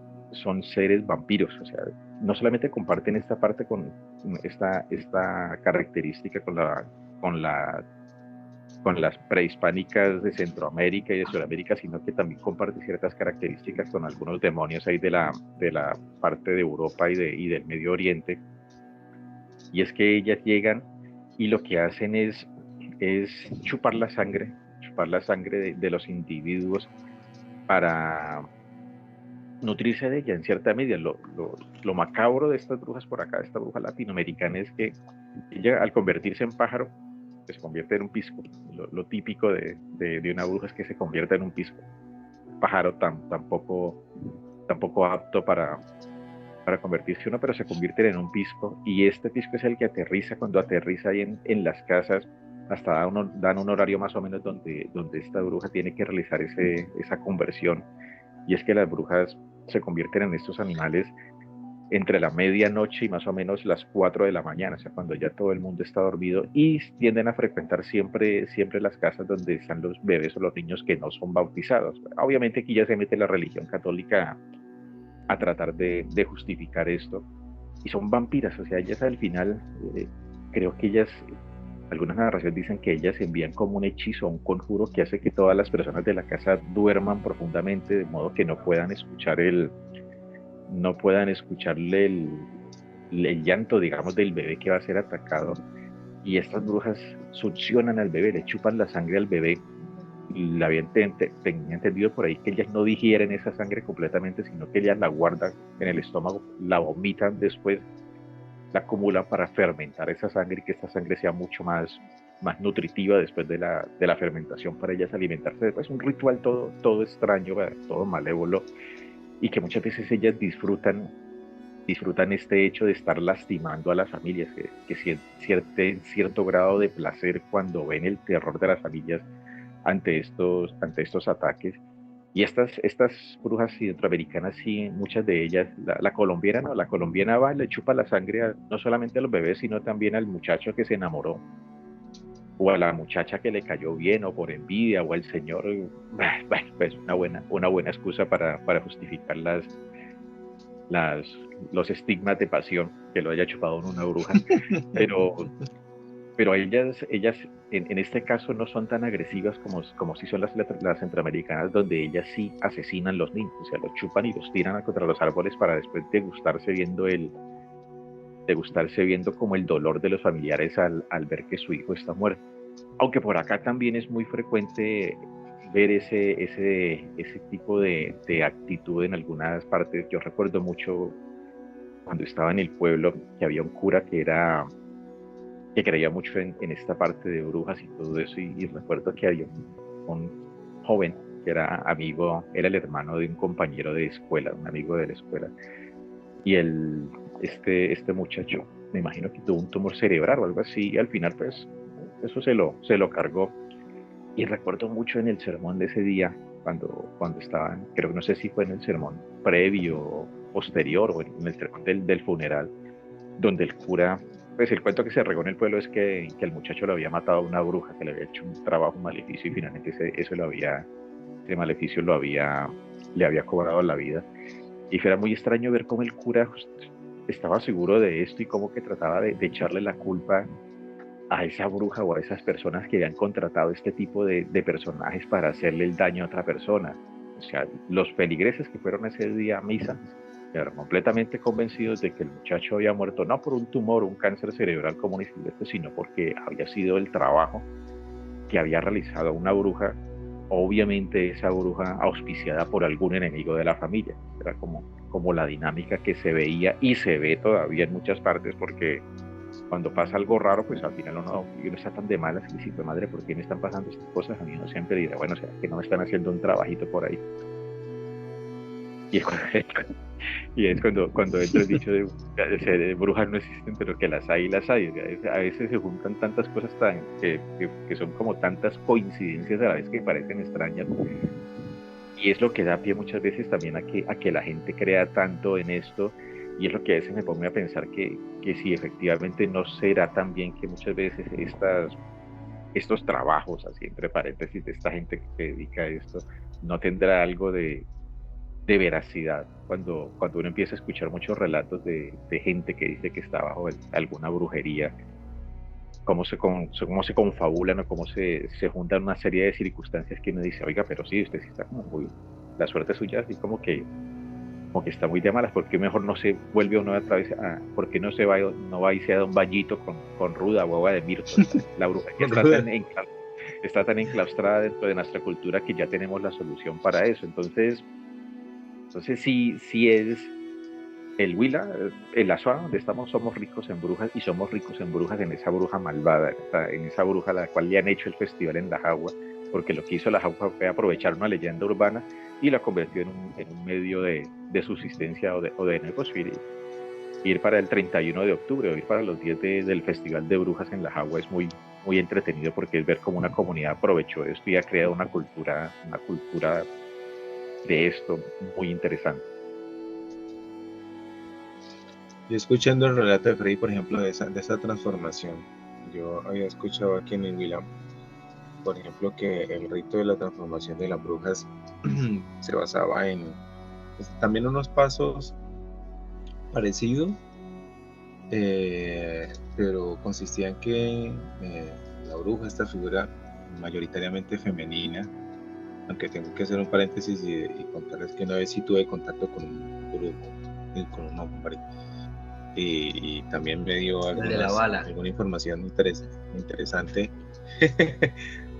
vampiros. O sea, no solamente comparten esta parte esta característica con la con las prehispánicas de Centroamérica y de Sudamérica, sino que también comparte ciertas características con algunos demonios ahí de la parte de Europa y del Medio Oriente. Y es que ellas llegan y lo que hacen es chupar la sangre de los individuos para nutrirse de ella en cierta medida. Lo macabro de estas brujas por acá, de esta bruja latinoamericana, es que ella al convertirse en pájaro, se convierte en un pisco. Lo típico de una bruja es que se convierta en un pisco. Pájaro tampoco apto para convertirse uno, pero se convierte en un pisco, y este pisco es el que aterriza. Cuando aterriza ahí en las casas, hasta dan un horario más o menos donde esta bruja tiene que realizar esa conversión, y es que las brujas se convierten en estos animales entre la medianoche y más o menos las 4 de la mañana, o sea, cuando ya todo el mundo está dormido, y tienden a frecuentar siempre las casas donde están los bebés o los niños que no son bautizados. Obviamente aquí ya se mete la religión católica a tratar de justificar esto, y son vampiras, o sea, ellas al final, creo que ellas, algunas narraciones dicen que ellas envían como un hechizo, un conjuro que hace que todas las personas de la casa duerman profundamente, de modo que no puedan escucharle el llanto, digamos, del bebé que va a ser atacado. Y estas brujas succionan al bebé, le chupan la sangre al bebé. Y tenía entendido por ahí que ellas no digieren esa sangre completamente, sino que ellas la guardan en el estómago, la vomitan después, la acumulan para fermentar esa sangre y que esta sangre sea mucho más nutritiva después de la fermentación para ellas alimentarse. Es un ritual todo extraño, todo malévolo, y que muchas veces ellas disfrutan este hecho de estar lastimando a las familias, que sienten cierto grado de placer cuando ven el terror de las familias ante estos ataques. Y estas brujas centroamericanas, sí, muchas de ellas, la colombiana, no, la colombiana va y le chupa la sangre no solamente a los bebés, sino también al muchacho que se enamoró, o a la muchacha que le cayó bien, o por envidia, o al señor. Pues una buena excusa para justificar los estigmas de pasión que lo haya chupado en una bruja. Pero ellas en este caso no son tan agresivas como si son las centroamericanas, donde ellas sí asesinan los niños, o sea, los chupan y los tiran contra los árboles para después degustarse viendo como el dolor de los familiares al ver que su hijo está muerto. Aunque por acá también es muy frecuente ver ese tipo de actitud en algunas partes. Yo recuerdo mucho cuando estaba en el pueblo que había un cura que creía mucho en esta parte de brujas y todo eso, y recuerdo que había un joven que era el hermano de un compañero de escuela, un amigo de la escuela, y este muchacho, me imagino que tuvo un tumor cerebral o algo así, y al final pues eso se lo cargó. Y recuerdo mucho en el sermón de ese día, cuando estaban, creo que no sé si fue en el sermón previo, posterior, o en el sermón del funeral, donde el cura, pues el cuento que se regó en el pueblo es que el muchacho lo había matado a una bruja, que le había hecho un trabajo maleficio, y finalmente ese maleficio le había cobrado la vida. Y era muy extraño ver cómo el cura estaba seguro de esto y cómo que trataba de echarle la culpa a esa bruja o a esas personas que habían contratado este tipo de personajes para hacerle el daño a otra persona. O sea, los feligreses que fueron ese día a misa quedaron completamente convencidos de que el muchacho había muerto no por un tumor o un cáncer cerebral común y silvestre, sino porque había sido el trabajo que había realizado una bruja, obviamente esa bruja auspiciada por algún enemigo de la familia. Era como la dinámica que se veía y se ve todavía en muchas partes, porque cuando pasa algo raro, pues al final uno está tan de malas y dice, madre, ¿por qué me están pasando estas cosas? A mí uno siempre dirá, bueno, o sea, que no me están haciendo un trabajito por ahí. Y es cuando entra el dicho de brujas no existen, pero que las hay. A veces se juntan tantas cosas que son como tantas coincidencias a la vez que parecen extrañas. Y es lo que da pie muchas veces también a que la gente crea tanto en esto. Y es lo que a veces me pone a pensar que si efectivamente no será también que muchas veces estos trabajos, así entre paréntesis, de esta gente que se dedica a esto, no tendrá algo de veracidad cuando uno empieza a escuchar muchos relatos de gente que dice que está bajo alguna brujería, cómo se confabulan o cómo se juntan una serie de circunstancias que uno dice, oiga, pero sí, usted sí está como muy, la suerte suya, así como que está muy de malas, ¿por qué mejor no se vuelve uno otra vez por qué no va y se da un bañito con ruda o agua de mirto? La brujería está tan enclaustrada dentro de nuestra cultura que ya tenemos la solución para eso. Entonces sí es el Huila, en la zona donde estamos, somos ricos en brujas, y somos ricos en brujas, en esa bruja malvada, en esa bruja a la cual le han hecho el festival en La Jagua, porque lo que hizo La Jagua fue aprovechar una leyenda urbana y la convirtió en un medio de subsistencia o de negocio. Ir para el 31 de octubre o ir para los días del Festival de Brujas en La Jagua es muy, muy entretenido, porque es ver cómo una comunidad aprovechó esto y ha creado una cultura de esto muy interesante. Yo escuchando el relato de Freddy, por ejemplo, de esa transformación, yo había escuchado aquí en el Willam, por ejemplo, que el rito de la transformación de las brujas se basaba en pues, también unos pasos parecidos, pero consistía en que la bruja, esta figura mayoritariamente femenina, aunque tengo que hacer un paréntesis y contarles que una vez sí tuve contacto con un brujo, con un hombre, y también me dio El de la bala. alguna información interesante.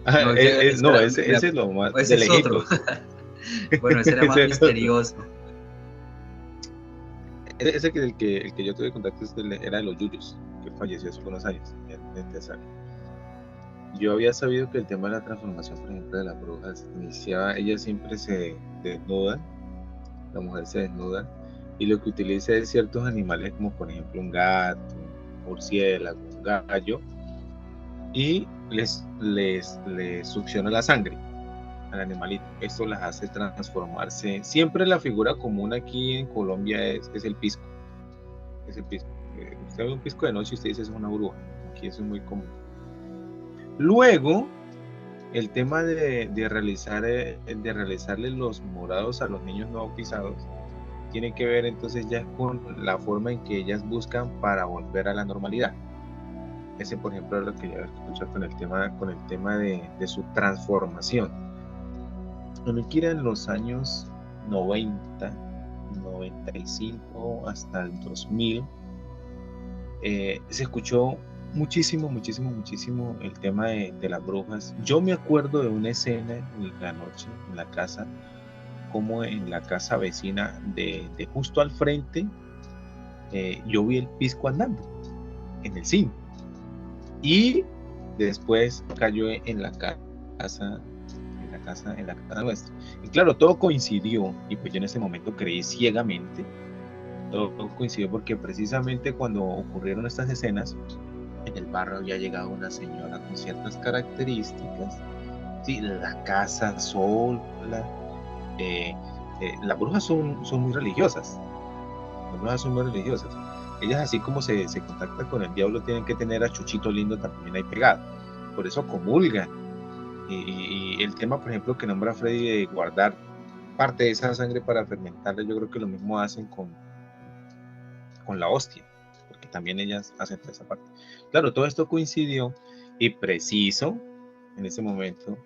No, No, espera, ese es lo más ese de es otro. lejitos. Bueno, ese era más Ese es otro. misterioso. Ese el que yo tuve contacto era de los Yuyos, que falleció hace unos años en Tesalia. Yo había sabido que el tema de la transformación, por ejemplo, de las brujas, iniciaba, ella siempre se desnuda, la mujer se desnuda, y lo que utiliza es ciertos animales, como por ejemplo un gato, un murciélago, un gallo, y les succiona la sangre al animalito. Esto las hace transformarse. Siempre la figura común aquí en Colombia es el pisco. Es el pisco. Usted ve un pisco de noche y usted dice es una bruja. Aquí eso es muy común. Luego, el tema de realizarle los morados a los niños no bautizados tiene que ver entonces ya con la forma en que ellas buscan para volver a la normalidad. Ese, por ejemplo, es lo que yo he escuchado con el tema de su transformación. Cuando quiera en los años 90, 95 hasta el 2000, se escuchó muchísimo el tema de las brujas. Yo me acuerdo de una escena en la noche, en la casa, como en la casa vecina de justo al frente, yo vi el pisco andando en el cine. Y después cayó en la casa nuestra. Y claro, todo coincidió, y pues yo en ese momento creí ciegamente, todo coincidió porque precisamente cuando ocurrieron estas escenas, en el barrio había llegado una señora con ciertas características, sí, la casa sola, las brujas son muy religiosas, ellas así como se contactan con el diablo, tienen que tener a Chuchito lindo también ahí pegado, por eso comulgan. Y el tema, por ejemplo, que nombra Freddy de guardar parte de esa sangre para fermentarla, yo creo que lo mismo hacen con la hostia, porque también ellas hacen toda esa parte. Claro, todo esto coincidió y preciso, en ese momento,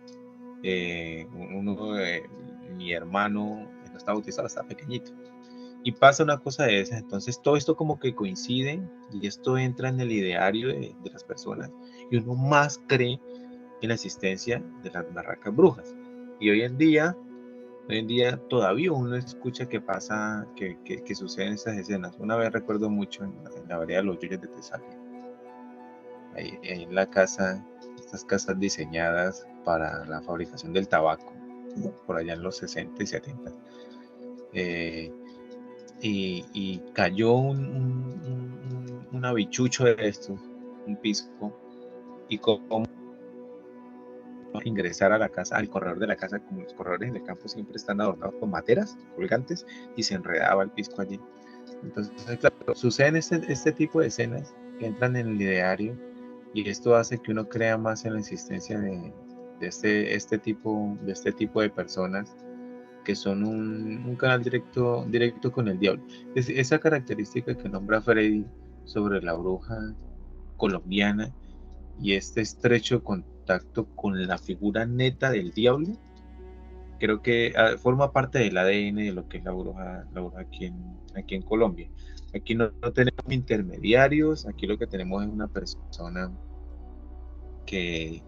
mi hermano no estaba bautizado, estaba pequeñito. Y pasa una cosa de esas, entonces todo esto como que coincide y esto entra en el ideario de las personas y uno más cree en la existencia de las barracas brujas. Y hoy en día todavía uno escucha que pasa, que suceden estas escenas. Una vez recuerdo mucho en la vereda de los Yuyos de Tesalia. Ahí en la casa, estas casas diseñadas para la fabricación del tabaco, por allá en los 60 y 70. Y cayó un habichucho de estos, un pisco, y como ingresar a la casa, al corredor de la casa, como los corredores del campo siempre están adornados con materas colgantes, y se enredaba el pisco allí. Entonces, claro, suceden este tipo de escenas que entran en el ideario, y esto hace que uno crea más en la existencia de este tipo de personas que son un canal directo con el diablo. Esa característica que nombra Freddy sobre la bruja colombiana y este estrecho contacto con la figura neta del diablo, creo que forma parte del ADN de lo que es la bruja aquí en Colombia. Aquí no tenemos intermediarios, aquí lo que tenemos es una persona que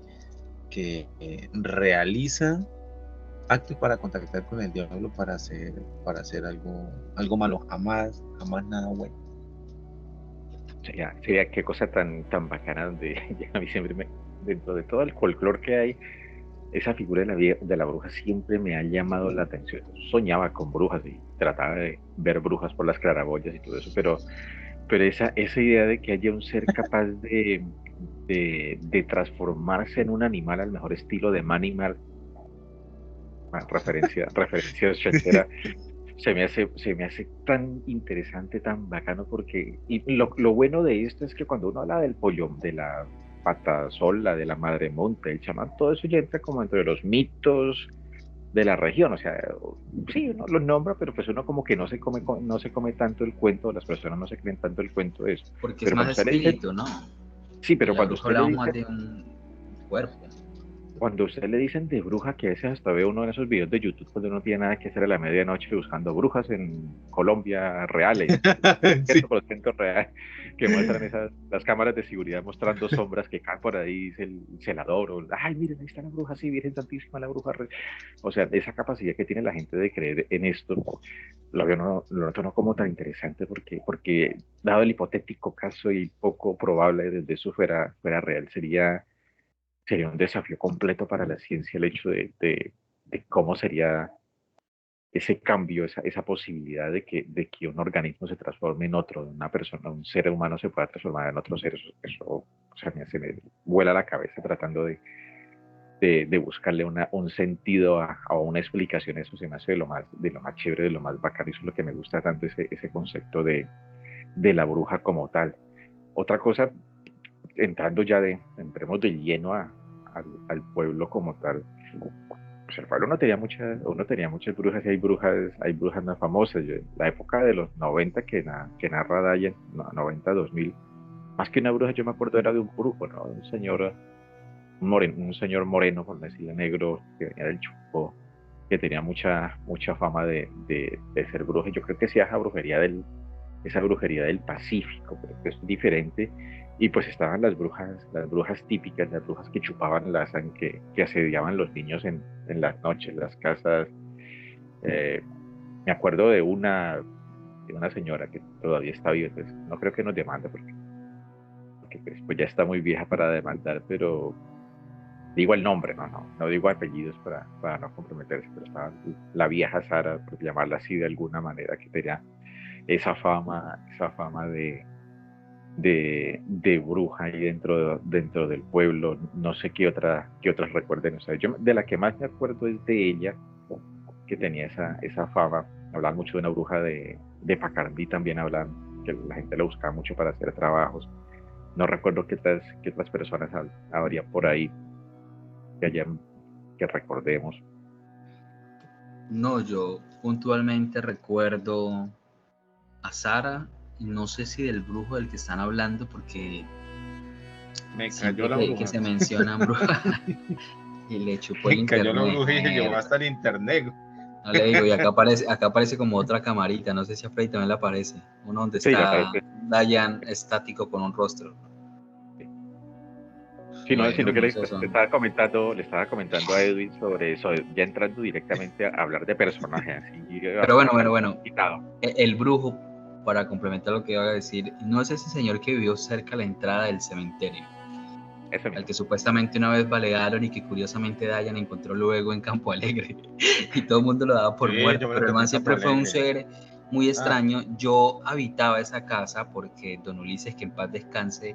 realiza actos para contactar con el diablo para hacer algo malo, jamás nada bueno. Sería qué cosa tan bacana, donde a mí siempre dentro de todo el folclore que hay, esa figura de la bruja siempre me ha llamado la atención. Soñaba con brujas y trataba de ver brujas por las claraboyas y todo eso, pero esa idea de que haya un ser capaz de transformarse en un animal al mejor estilo de Manimal, referencia ochentera, se me hace tan interesante, tan bacano, porque y lo bueno de esto es que cuando uno habla del pollo, de la pata sola, de la madre monte, el chamán, todo eso ya entra como entre los mitos de la región, o sea, sí, uno los nombra, pero pues uno como que no se come tanto el cuento, las personas no se creen tanto el cuento de eso. Porque es Pero más cuando usted le dice, espíritu, ¿no? sí, Y pero la cuando bruja usted le hablaba dice más de un cuerpo. Cuando a usted le dicen de bruja, que a veces hasta ve uno en esos videos de YouTube cuando uno tiene nada que hacer a la medianoche buscando brujas en Colombia reales, Sí. 100% real, que muestran las cámaras de seguridad mostrando sombras que caen por ahí, el celador, o, ay, miren, ahí está la bruja, sí, Virgen Santísima, la bruja. O sea, esa capacidad que tiene la gente de creer en esto, lo noto no como tan interesante, porque dado el hipotético caso y poco probable de eso fuera real, sería un desafío completo para la ciencia el hecho de cómo sería ese cambio, esa posibilidad de que un organismo se transforme en otro, una persona, un ser humano se pueda transformar en otro ser. Eso o sea, se me vuela la cabeza tratando de buscarle un sentido a una explicación. Eso se me hace de lo más chévere, de lo más bacano. Eso es lo que me gusta tanto, ese concepto de la bruja como tal. Otra cosa, entremos de lleno al pueblo como tal. Pues el pueblo no tenía muchas brujas, y hay brujas más famosas. La época de los 90 que narra Dayan, 90, 2000, más que una bruja, yo me acuerdo era de un brujo, ¿no? Un señor moreno, por no decirle negro, que venía del Chocó, que tenía mucha fama de ser bruja. Yo creo que sí, esa brujería del Pacífico, pero que es diferente. Y pues estaban las brujas típicas, las brujas que chupaban la sangre, que asediaban los niños en las noches, las casas. Eh, Me acuerdo de una señora que todavía está viva, entonces no creo que nos demande, porque pues ya está muy vieja para demandar, pero digo el nombre, no digo apellidos para no comprometerse, pero estaba la vieja Sara, por llamarla así de alguna manera, que tenía esa fama de bruja ahí dentro del pueblo. No sé qué otras recuerden. O sea, yo de la que más me acuerdo es de ella, que tenía esa fama. Hablan mucho de una bruja de Pacardí, también hablan que la gente la buscaba mucho para hacer trabajos. No recuerdo qué otras personas habría por ahí que recordemos. No, yo puntualmente recuerdo a Sara, y no sé si del brujo del que están hablando, porque Me cayó siempre la que bruja. se mencionan brujas y le chupó el Me cayó la internet. bruja y se llevó Mierda. hasta el internet. No le digo, y acá aparece como otra camarita, no sé si a Freddy también le aparece, uno donde Sí, le está parece. Dayan estático con un rostro. Sí, no, sino que Bueno, le, esos le son. estaba comentando a Edwin sobre eso, ya entrando directamente a hablar de personajes, así, Pero bueno, bueno, bastante bueno, quitado. el brujo, para complementar lo que iba a decir, no es ese señor que vivió cerca de la entrada del cementerio, Eso al mismo. que supuestamente una vez balearon y que curiosamente Dayan encontró luego en Campo Alegre y todo el mundo lo daba por Sí, muerto, yo me lo pero el encontré man en Campo siempre fue un Alegre. ser muy Ah, extraño. Yo habitaba esa casa porque don Ulises, que en paz descanse,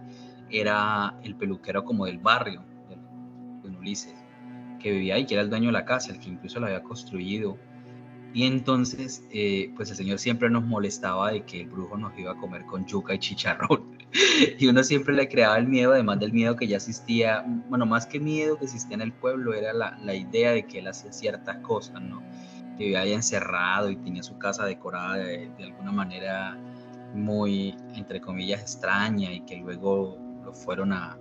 era el peluquero como del barrio, don Ulises, que vivía ahí, que era el dueño de la casa, el que incluso la había construido. Y entonces, pues el señor siempre nos molestaba de que el brujo nos iba a comer con yuca y chicharrón. Y uno siempre le creaba el miedo, además del miedo que ya existía, bueno, más que miedo que existía en el pueblo, era la idea de que él hacía ciertas cosas, ¿no? Que vivía ahí encerrado y tenía su casa decorada de alguna manera muy, entre comillas, extraña, y que luego lo fueron a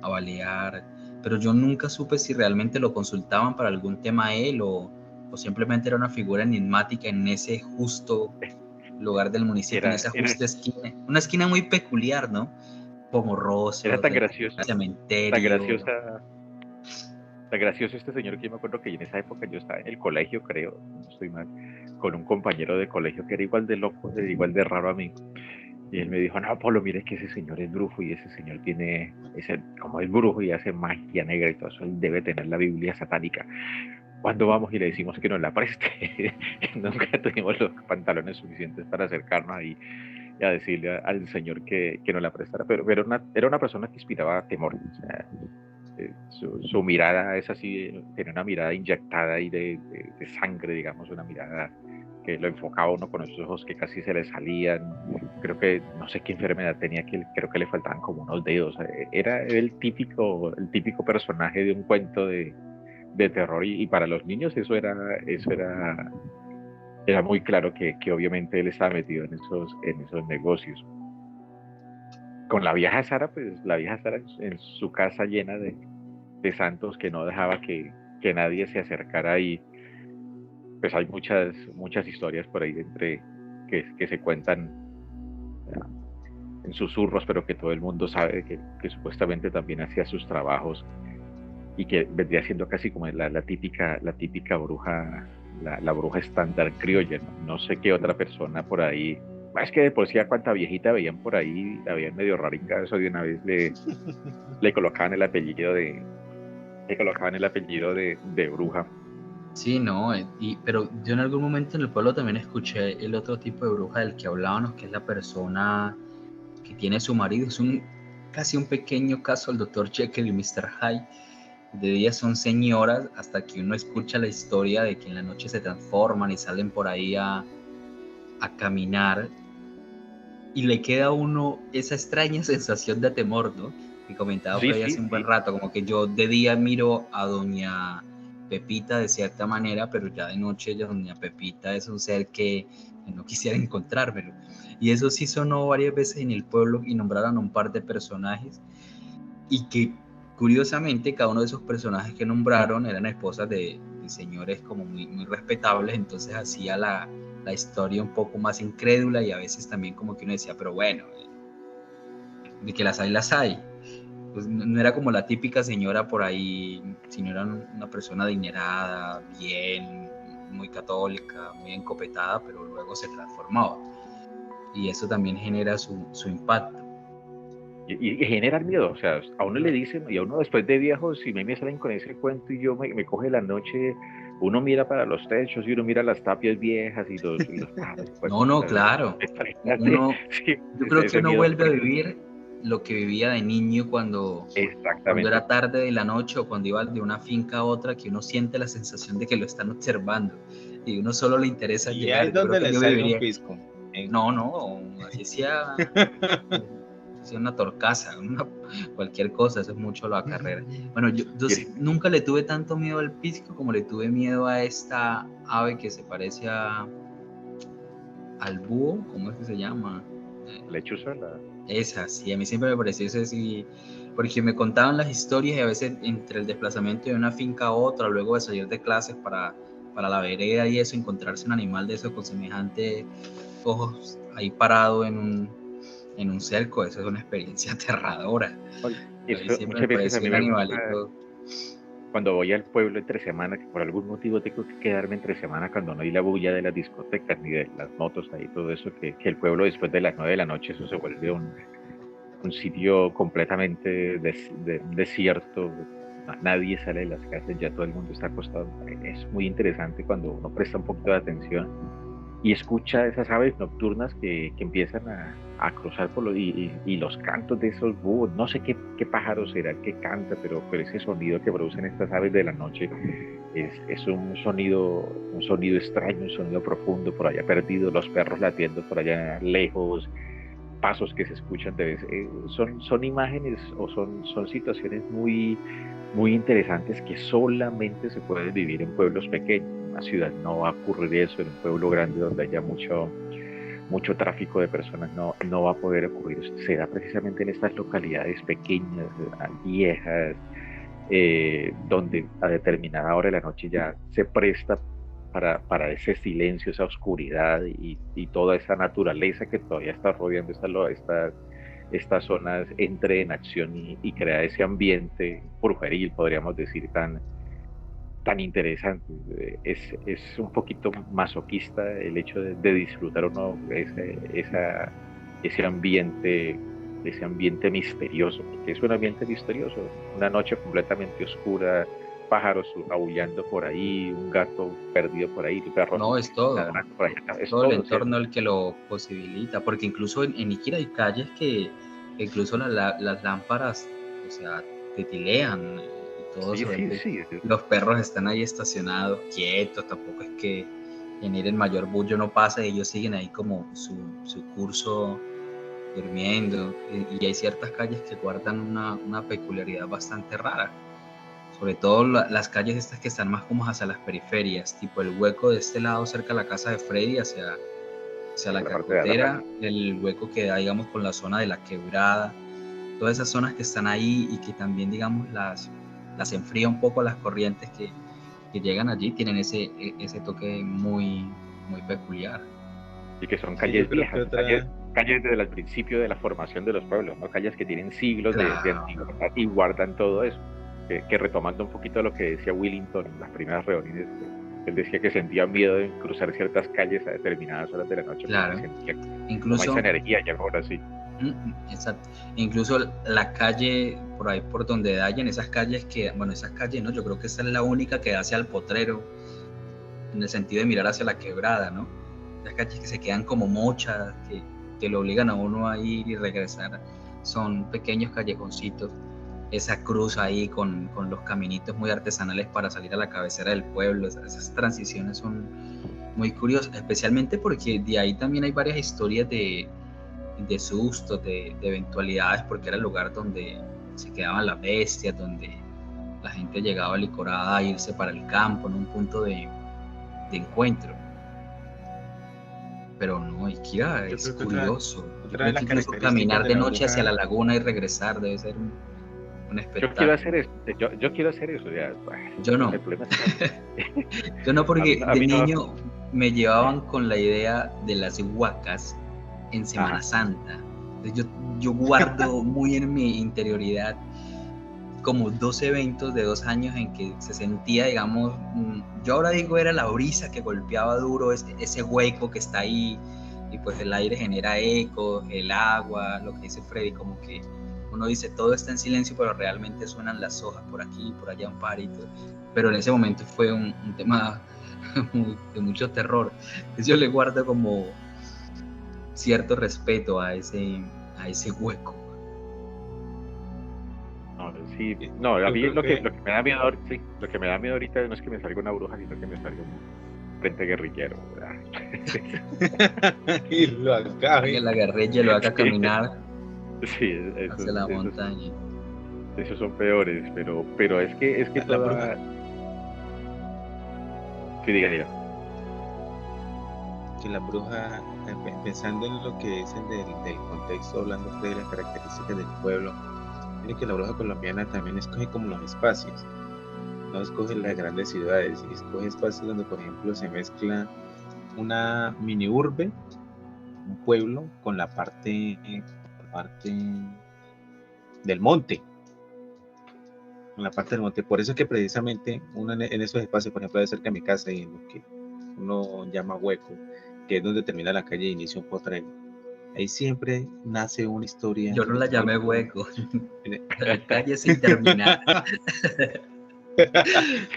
balear. Pero yo nunca supe si realmente lo consultaban para algún tema a él, o simplemente era una figura enigmática en ese justo lugar del municipio, en Era, esa era, justa esquina. Una esquina muy peculiar, ¿no? Como era rostros, tan del gracioso, tan cementerio. graciosa, tan gracioso este señor, que yo me acuerdo que en esa época yo estaba en el colegio, creo, no estoy mal, con un compañero de colegio que era igual de loco, igual de raro a mí. Y él me dijo, no, Polo, mire que ese señor es brujo, y ese señor como es brujo y hace magia negra y todo eso, él debe tener la Biblia satánica. Cuando vamos y le decimos que nos la preste? Nunca tuvimos los pantalones suficientes para acercarnos ahí y a decirle al señor que nos la prestara, pero era una persona que inspiraba temor. O sea, Su mirada es así, tiene una mirada inyectada ahí de sangre, digamos, una mirada que lo enfocaba uno con esos ojos que casi se le salían. Creo que no sé qué enfermedad tenía, que creo que le faltaban como unos dedos. Era el típico personaje de un cuento de terror, y para los niños era muy claro que obviamente él estaba metido en esos negocios. Con la vieja Sara, pues la vieja Sara en su casa llena de santos, que no dejaba que nadie se acercara ahí. Pues hay muchas historias por ahí que se cuentan en susurros, pero que todo el mundo sabe que supuestamente también hacía sus trabajos, y que vendría siendo casi como la típica bruja, la bruja estándar criolla. No sé qué otra persona por ahí. Es que de por sí a cuánta viejita veían por ahí, la veían medio rarica, eso de una vez le colocaban el apellido de bruja. Sí, no, pero yo en algún momento en el pueblo también escuché el otro tipo de bruja del que hablábamos, que es la persona que tiene su marido. Es casi un pequeño caso del Dr. Jekyll y Mr. Hyde. De día son señoras, hasta que uno escucha la historia de que en la noche se transforman y salen por ahí a caminar, y le queda a uno esa extraña sensación de temor, ¿no? Que comentaba por ahí hace un buen rato, como que yo de día miro a doña Pepita de cierta manera, pero ya de noche doña Pepita es un ser que no quisiera encontrármelo. Y eso sí sonó varias veces en el pueblo, y nombraron a un par de personajes, y que curiosamente cada uno de esos personajes que nombraron eran esposas de señores como muy, muy respetables. Entonces hacía la historia un poco más incrédula, y a veces también como que uno decía, pero bueno, de que las hay. Pues no era como la típica señora por ahí, sino era una persona adinerada, bien, muy católica, muy encopetada, pero luego se transformaba. Y eso también genera su impacto. Y genera miedo, o sea, a uno le dicen, y a uno después de viejo, si me salen con ese cuento y yo me coge la noche, uno mira para los techos y uno mira las tapias viejas y los pues, no, claro. Sí, Yo creo que ese uno miedo vuelve a vivir lo que vivía de niño cuando era tarde de la noche, o cuando iba de una finca a otra, que uno siente la sensación de que lo están observando y uno solo le interesa y llegar. ahí es donde le sale un pisco. No, así sea una torcaza, cualquier cosa, eso es mucho la carrera. Bueno, yo nunca le tuve tanto miedo al pisco como le tuve miedo a esta ave que se parece al búho. ¿Cómo es que se llama? Lechuza. Esa, sí, a mí siempre me pareció eso, sí, porque me contaban las historias, y a veces entre el desplazamiento de una finca a otra, luego de salir de clases para la vereda y eso, encontrarse un animal de eso con semejante ojos ahí parado en un cerco, eso es una experiencia aterradora. Siempre me pareció un animalito. Cuando voy al pueblo entre semana, que por algún motivo tengo que quedarme entre semana, cuando no hay la bulla de las discotecas ni de las motos ahí, todo eso, que el pueblo después de las 9 de la noche eso se vuelve un sitio completamente desierto. Nadie sale de las casas, ya todo el mundo está acostado. Es muy interesante cuando uno presta un poquito de atención y escucha esas aves nocturnas que empiezan a cruzar y los cantos de esos búhos. No sé qué pájaro será el que canta, pero ese sonido que producen estas aves de la noche es un sonido extraño, un sonido profundo por allá perdido, los perros latiendo por allá lejos, pasos que se escuchan de vez. Son imágenes o son situaciones muy, muy interesantes que solamente se pueden vivir en pueblos pequeños. En una ciudad no va a ocurrir eso, en un pueblo grande donde haya mucho tráfico de personas no va a poder ocurrir. Se da precisamente en estas localidades pequeñas, viejas, donde a determinada hora de la noche ya se presta para ese silencio, esa oscuridad y toda esa naturaleza que todavía está rodeando estas zonas, entre en acción y crea ese ambiente brujeril, podríamos decir, tan interesante. Es un poquito masoquista el hecho de disfrutar uno ese ambiente misterioso, porque es un ambiente misterioso, una noche completamente oscura, pájaros aullando por ahí, un gato perdido por ahí, perros. No, es todo. Por allá. Es todo el entorno el que lo posibilita, porque incluso en Iquira hay calles que incluso las lámparas, o sea, titilean y todo Sí, se sí, vuelve. sí. Los perros están ahí estacionados, quietos, tampoco es que genere el mayor bullo, no pasa, ellos siguen ahí como su curso durmiendo. Y hay ciertas calles que guardan una peculiaridad bastante rara. Sobre todo las calles estas que están más como hacia las periferias, tipo el hueco de este lado cerca de la casa de Freddy hacia la La parte de atrás. Cacotera, el hueco que da, digamos, con la zona de la Quebrada, todas esas zonas que están ahí y que también, digamos, las enfría un poco las corrientes que llegan allí, tienen ese toque muy, muy peculiar. Y que son Sí, yo calles creo que viejas, otra, calles desde el principio de la formación de los pueblos, ¿no? Calles que tienen siglos de Claro, antigüedad y guardan todo eso. Que retomando un poquito lo que decía Willington en las primeras reuniones, él decía que sentía miedo de cruzar ciertas calles a determinadas horas de la noche porque claro. sentía como esa Incluso, energía ya ahora sí. exacto. Incluso la calle por ahí por donde Dayan, esas calles que, bueno, esas calles, ¿no? Yo creo que esa es la única que da hacia el Potrero, en el sentido de mirar hacia la Quebrada, ¿no? Las calles que se quedan como mochas, que lo obligan a uno a ir y regresar, son pequeños callejoncitos. Esa cruz ahí con los caminitos muy artesanales para salir a la cabecera del pueblo, esas transiciones son muy curiosas, especialmente porque de ahí también hay varias historias de sustos, de eventualidades, porque era el lugar donde se quedaban las bestias, donde la gente llegaba licorada a irse para el campo, en un punto de encuentro. Pero no, Ikira yo es creo que curioso. Yo otra de creo las que incluso características caminar de de la noche hacia bruja, la laguna y regresar debe ser un Yo quiero hacer espectáculo. eso, yo quiero hacer eso, ya. Yo no. El problema es que Yo no, a mí, porque a de mí no. niño me llevaban con la idea de las huacas en Semana Ajá. Santa. Entonces yo guardo muy en mi interioridad como 2 eventos de 2 años en que se sentía, digamos, yo ahora digo era la brisa que golpeaba duro ese hueco que está ahí, y pues el aire genera eco, el agua, lo que dice Freddy, como que uno dice todo está en silencio, pero realmente suenan las hojas por aquí, por allá un parito. Pero en ese momento fue un tema de mucho terror. Entonces yo le guardo como cierto respeto a ese hueco. No, sí, no, a yo mí creo lo que que me da miedo ahorita, sí, lo que me da miedo ahorita no es que me salga una bruja, sino que me salga un frente guerrillero, ¿verdad? y lo Que acabe. la guerrilla lo haga caminar Sí, hacia la montaña. esos son peores, pero es que La bruja, toda. Sí, diga. que la bruja, pensando en lo que dicen del contexto, hablando de las características del pueblo, tiene que la bruja colombiana también escoge como los espacios, no escoge las grandes ciudades, escoge espacios donde, por ejemplo, se mezcla una mini urbe, un pueblo, con la parte del monte, en la parte del monte. Por eso es que precisamente uno en esos espacios, por ejemplo, de cerca de mi casa y en lo que uno llama hueco, que es donde termina la calle y inicia un potrero, ahí siempre nace una historia. Yo no la llamé hueco, En la calle sin terminar.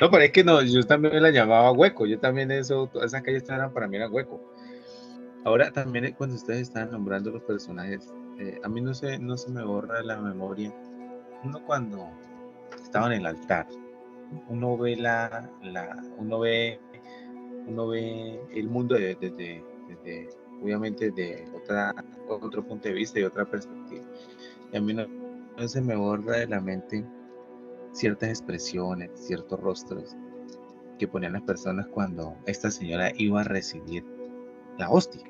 No, pero es que no, yo también la llamaba hueco, yo también esas calles eran para mí era hueco. Ahora también cuando ustedes estaban nombrando los personajes, a mí no se me borra la memoria. Uno cuando estaba en el altar, uno ve uno ve el mundo desde obviamente de otro punto de vista y otra perspectiva. Y a mí no se me borra de la mente ciertas expresiones, ciertos rostros que ponían las personas cuando esta señora iba a recibir la hostia.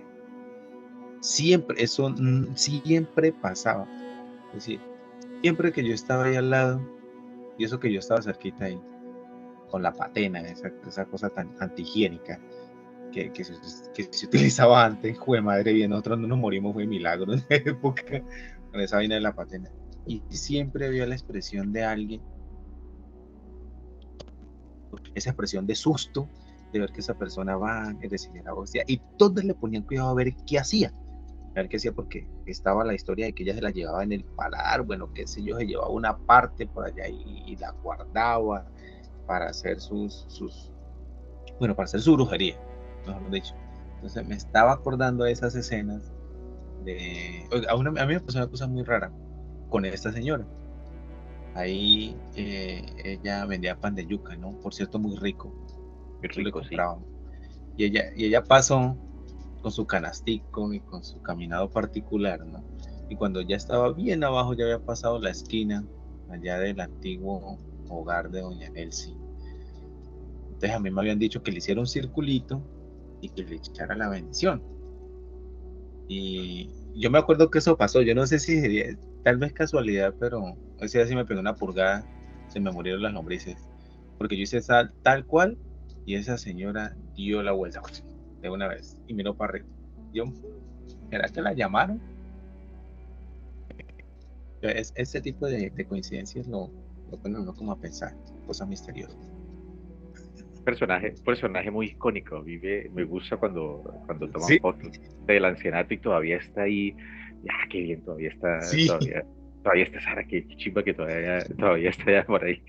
Siempre, eso siempre pasaba. Es decir, siempre que yo estaba ahí al lado, y eso que yo estaba cerquita ahí, con la patena, esa cosa tan antihigiénica que se utilizaba antes, jue madre bien, nosotros no nos morimos, fue milagro en esa época, con esa vaina de la patena. Y siempre había la expresión de alguien, esa expresión de susto, de ver que esa persona va a recibir la hostia, y todos le ponían cuidado a ver qué hacía. A ver qué hacía, porque estaba la historia de que ella se la llevaba en el paladar, bueno, qué sé yo, se llevaba una parte por allá y la guardaba para hacer bueno, para hacer su brujería, mejor dicho. Entonces me estaba acordando de esas escenas a mí me pasó una cosa muy rara con esta señora. Ahí ella vendía pan de yuca, ¿no? Por cierto, muy rico. Muy Yo le rico, sí. compraba. Y ella pasó con su canastico y con su caminado particular, ¿no? Y cuando ya estaba bien abajo, ya había pasado la esquina allá del antiguo hogar de doña Elsie. Entonces a mí me habían dicho que le hiciera un circulito y que le echara la bendición. Y yo me acuerdo que eso pasó. Yo no sé si sería, tal vez casualidad, pero ese día sí me pegó una purgada. Se me murieron las lombrices. Porque yo hice tal cual y esa señora dio la vuelta de una vez y miró para arriba. Yo, ¿será que la llamaron? Ese tipo de coincidencias lo ponen a uno como a pensar, cosas misteriosas. Personaje muy icónico. Me gusta cuando toman Sí, fotos del ancianato y todavía está ahí. Ya, qué bien, sí. todavía está Sara, qué chimba que todavía está allá por ahí.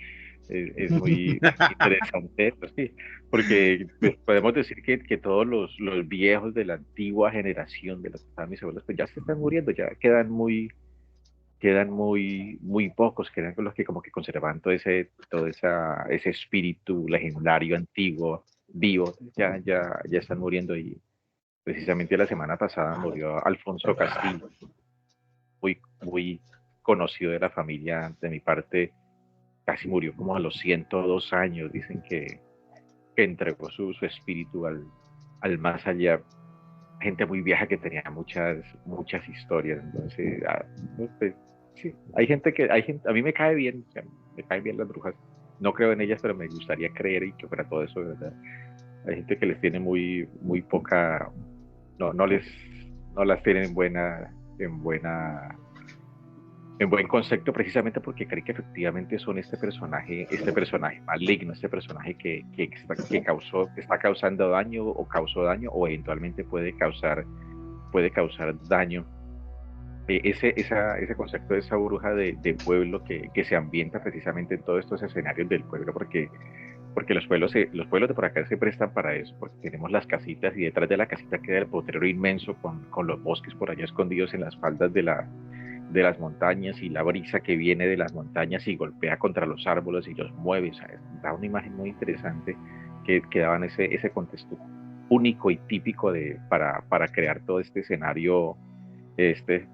Es muy interesante, pues sí, porque pues, podemos decir que todos los viejos de la antigua generación de los que estaban mis abuelos, pues ya se están muriendo, ya quedan muy pocos, quedan con los que como que conservan ese espíritu legendario, antiguo, vivo, ya están muriendo y precisamente la semana pasada murió Alfonso Castillo, muy conocido de la familia de mi parte, casi murió como a los 102 años, dicen que entregó su espíritu al más allá, gente muy vieja que tenía muchas historias, entonces, no sé, sí, a mí me cae bien, o sea, me caen bien las brujas, no creo en ellas, pero me gustaría creer y que fuera todo eso, ¿verdad? Hay gente que les tiene muy poca, no, no las tienen en buen concepto precisamente porque cree que efectivamente son este personaje maligno, este personaje que está causando daño o causó daño o eventualmente puede causar daño. Ese concepto de esa bruja de pueblo que se ambienta precisamente en todos estos escenarios del pueblo, porque los pueblos de por acá se prestan para eso, porque tenemos las casitas y detrás de la casita queda el potrero inmenso con los bosques por allá escondidos en las faldas de las montañas y la brisa que viene de las montañas y golpea contra los árboles y los mueve, ¿sabes? Da una imagen muy interesante que daban ese contexto único y típico para crear todo este escenario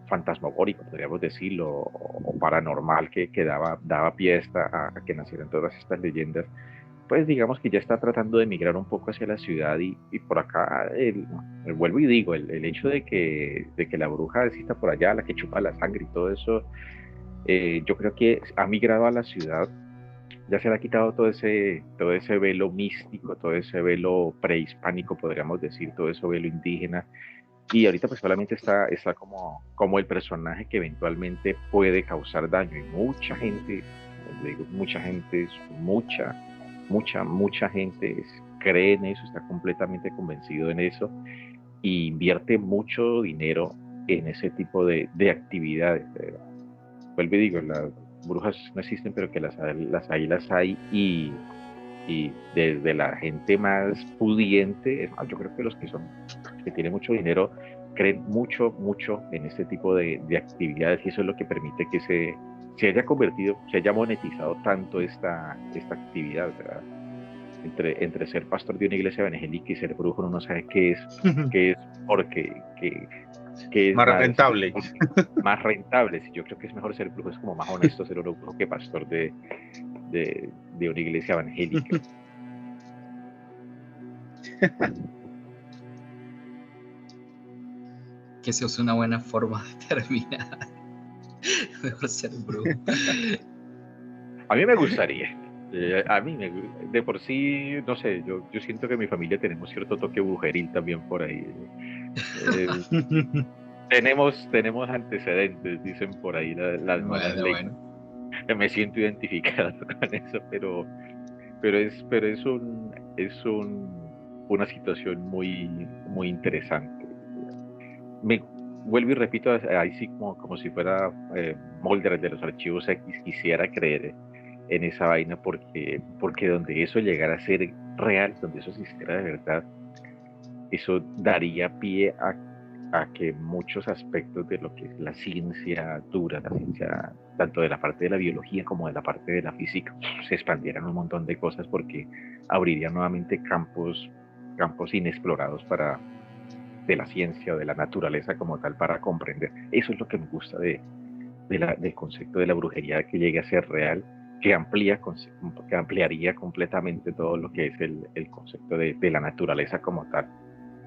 fantasmagórico, podríamos decirlo, o paranormal que daba pie a que nacieran todas estas leyendas, pues digamos que ya está tratando de migrar un poco hacia la ciudad y por acá, vuelvo y digo, el hecho de que la bruja exista por allá, la que chupa la sangre y todo eso, yo creo que ha migrado a la ciudad, ya se le ha quitado todo ese velo místico, todo ese velo prehispánico, podríamos decir, todo ese velo indígena, y ahorita pues solamente está como el personaje que eventualmente puede causar daño. Y mucha gente, como digo, mucha gente cree en eso, está completamente convencido en eso y invierte mucho dinero en ese tipo de actividades. Vuelvo y digo, las brujas no existen, pero que las hay y desde la gente más pudiente, es más, yo creo que los que tienen mucho dinero creen mucho en este tipo de actividades y eso es lo que permite que se haya convertido, se haya monetizado tanto esta actividad, ¿verdad? Entre ser pastor de una iglesia evangélica y ser brujo, uno no sabe qué es porque, qué es Más más, rentable. más rentable. Si yo creo que es mejor ser brujo, es como más honesto ser un brujo que pastor de una iglesia evangélica. Que eso es una buena forma de terminar. Mejor ser brujo. A mí me gustaría. De por sí, no sé, yo siento que en mi familia tenemos cierto toque brujeril también por ahí. Eh, tenemos antecedentes, dicen por ahí las malas Bueno, lenguas. bueno. Me siento identificado con eso, pero es una situación muy interesante. Me vuelvo y repito, ahí sí como si fuera Mulder de los archivos X, quisiera creer en esa vaina porque donde eso llegara a ser real, donde eso existiera de verdad, eso daría pie a que muchos aspectos de lo que es la ciencia dura, la ciencia tanto de la parte de la biología como de la parte de la física, se expandieran un montón de cosas porque abriría nuevamente campos inexplorados de la ciencia o de la naturaleza como tal para comprender. Eso es lo que me gusta del concepto de la brujería, que llegue a ser real, que ampliaría completamente todo lo que es el concepto de la naturaleza como tal.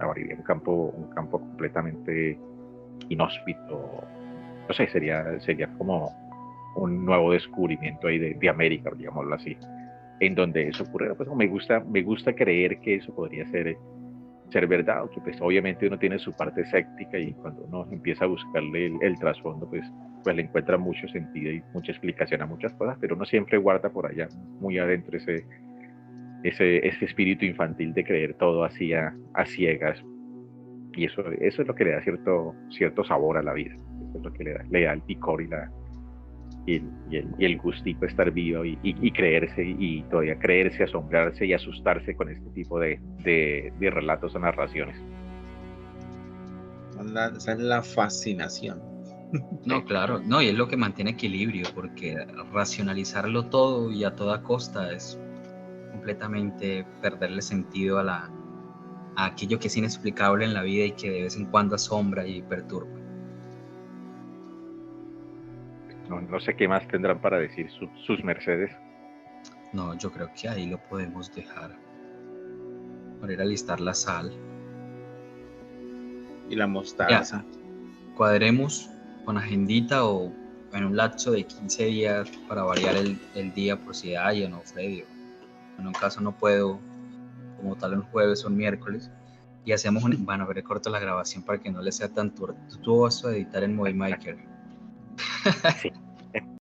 Abriría un campo completamente inhóspito. No sé, sería como un nuevo descubrimiento ahí de América, digámoslo así, en donde eso ocurre. Pues me gusta creer que eso podría ser verdad, que pues obviamente uno tiene su parte escéptica y cuando uno empieza a buscarle el trasfondo, pues le encuentra mucho sentido y mucha explicación a muchas cosas, pero uno siempre guarda por allá muy adentro ese espíritu infantil de creer todo así a ciegas, y eso es lo que le da cierto sabor a la vida. Eso es lo que le da el picor y el gustito de estar vivo y creerse, y todavía creerse, asombrarse y asustarse con este tipo de relatos o narraciones. Esa es la fascinación. No, claro, no, y es lo que mantiene equilibrio, porque racionalizarlo todo y a toda costa es completamente perderle sentido a aquello que es inexplicable en la vida y que de vez en cuando asombra y perturba. No sé qué más tendrán para decir sus mercedes. No, yo creo que ahí lo podemos dejar para ir a listar la sal. Y la mostaza. Ya, cuadremos con agendita o en un lapso de 15 días para variar el día por si hay o no, Freddy. En un caso no puedo, como tal, un jueves o un miércoles. Y hacemos bueno, a ver, corto la grabación para que no le sea tan turno. Tú vas a editar en Movie Maker. Sí.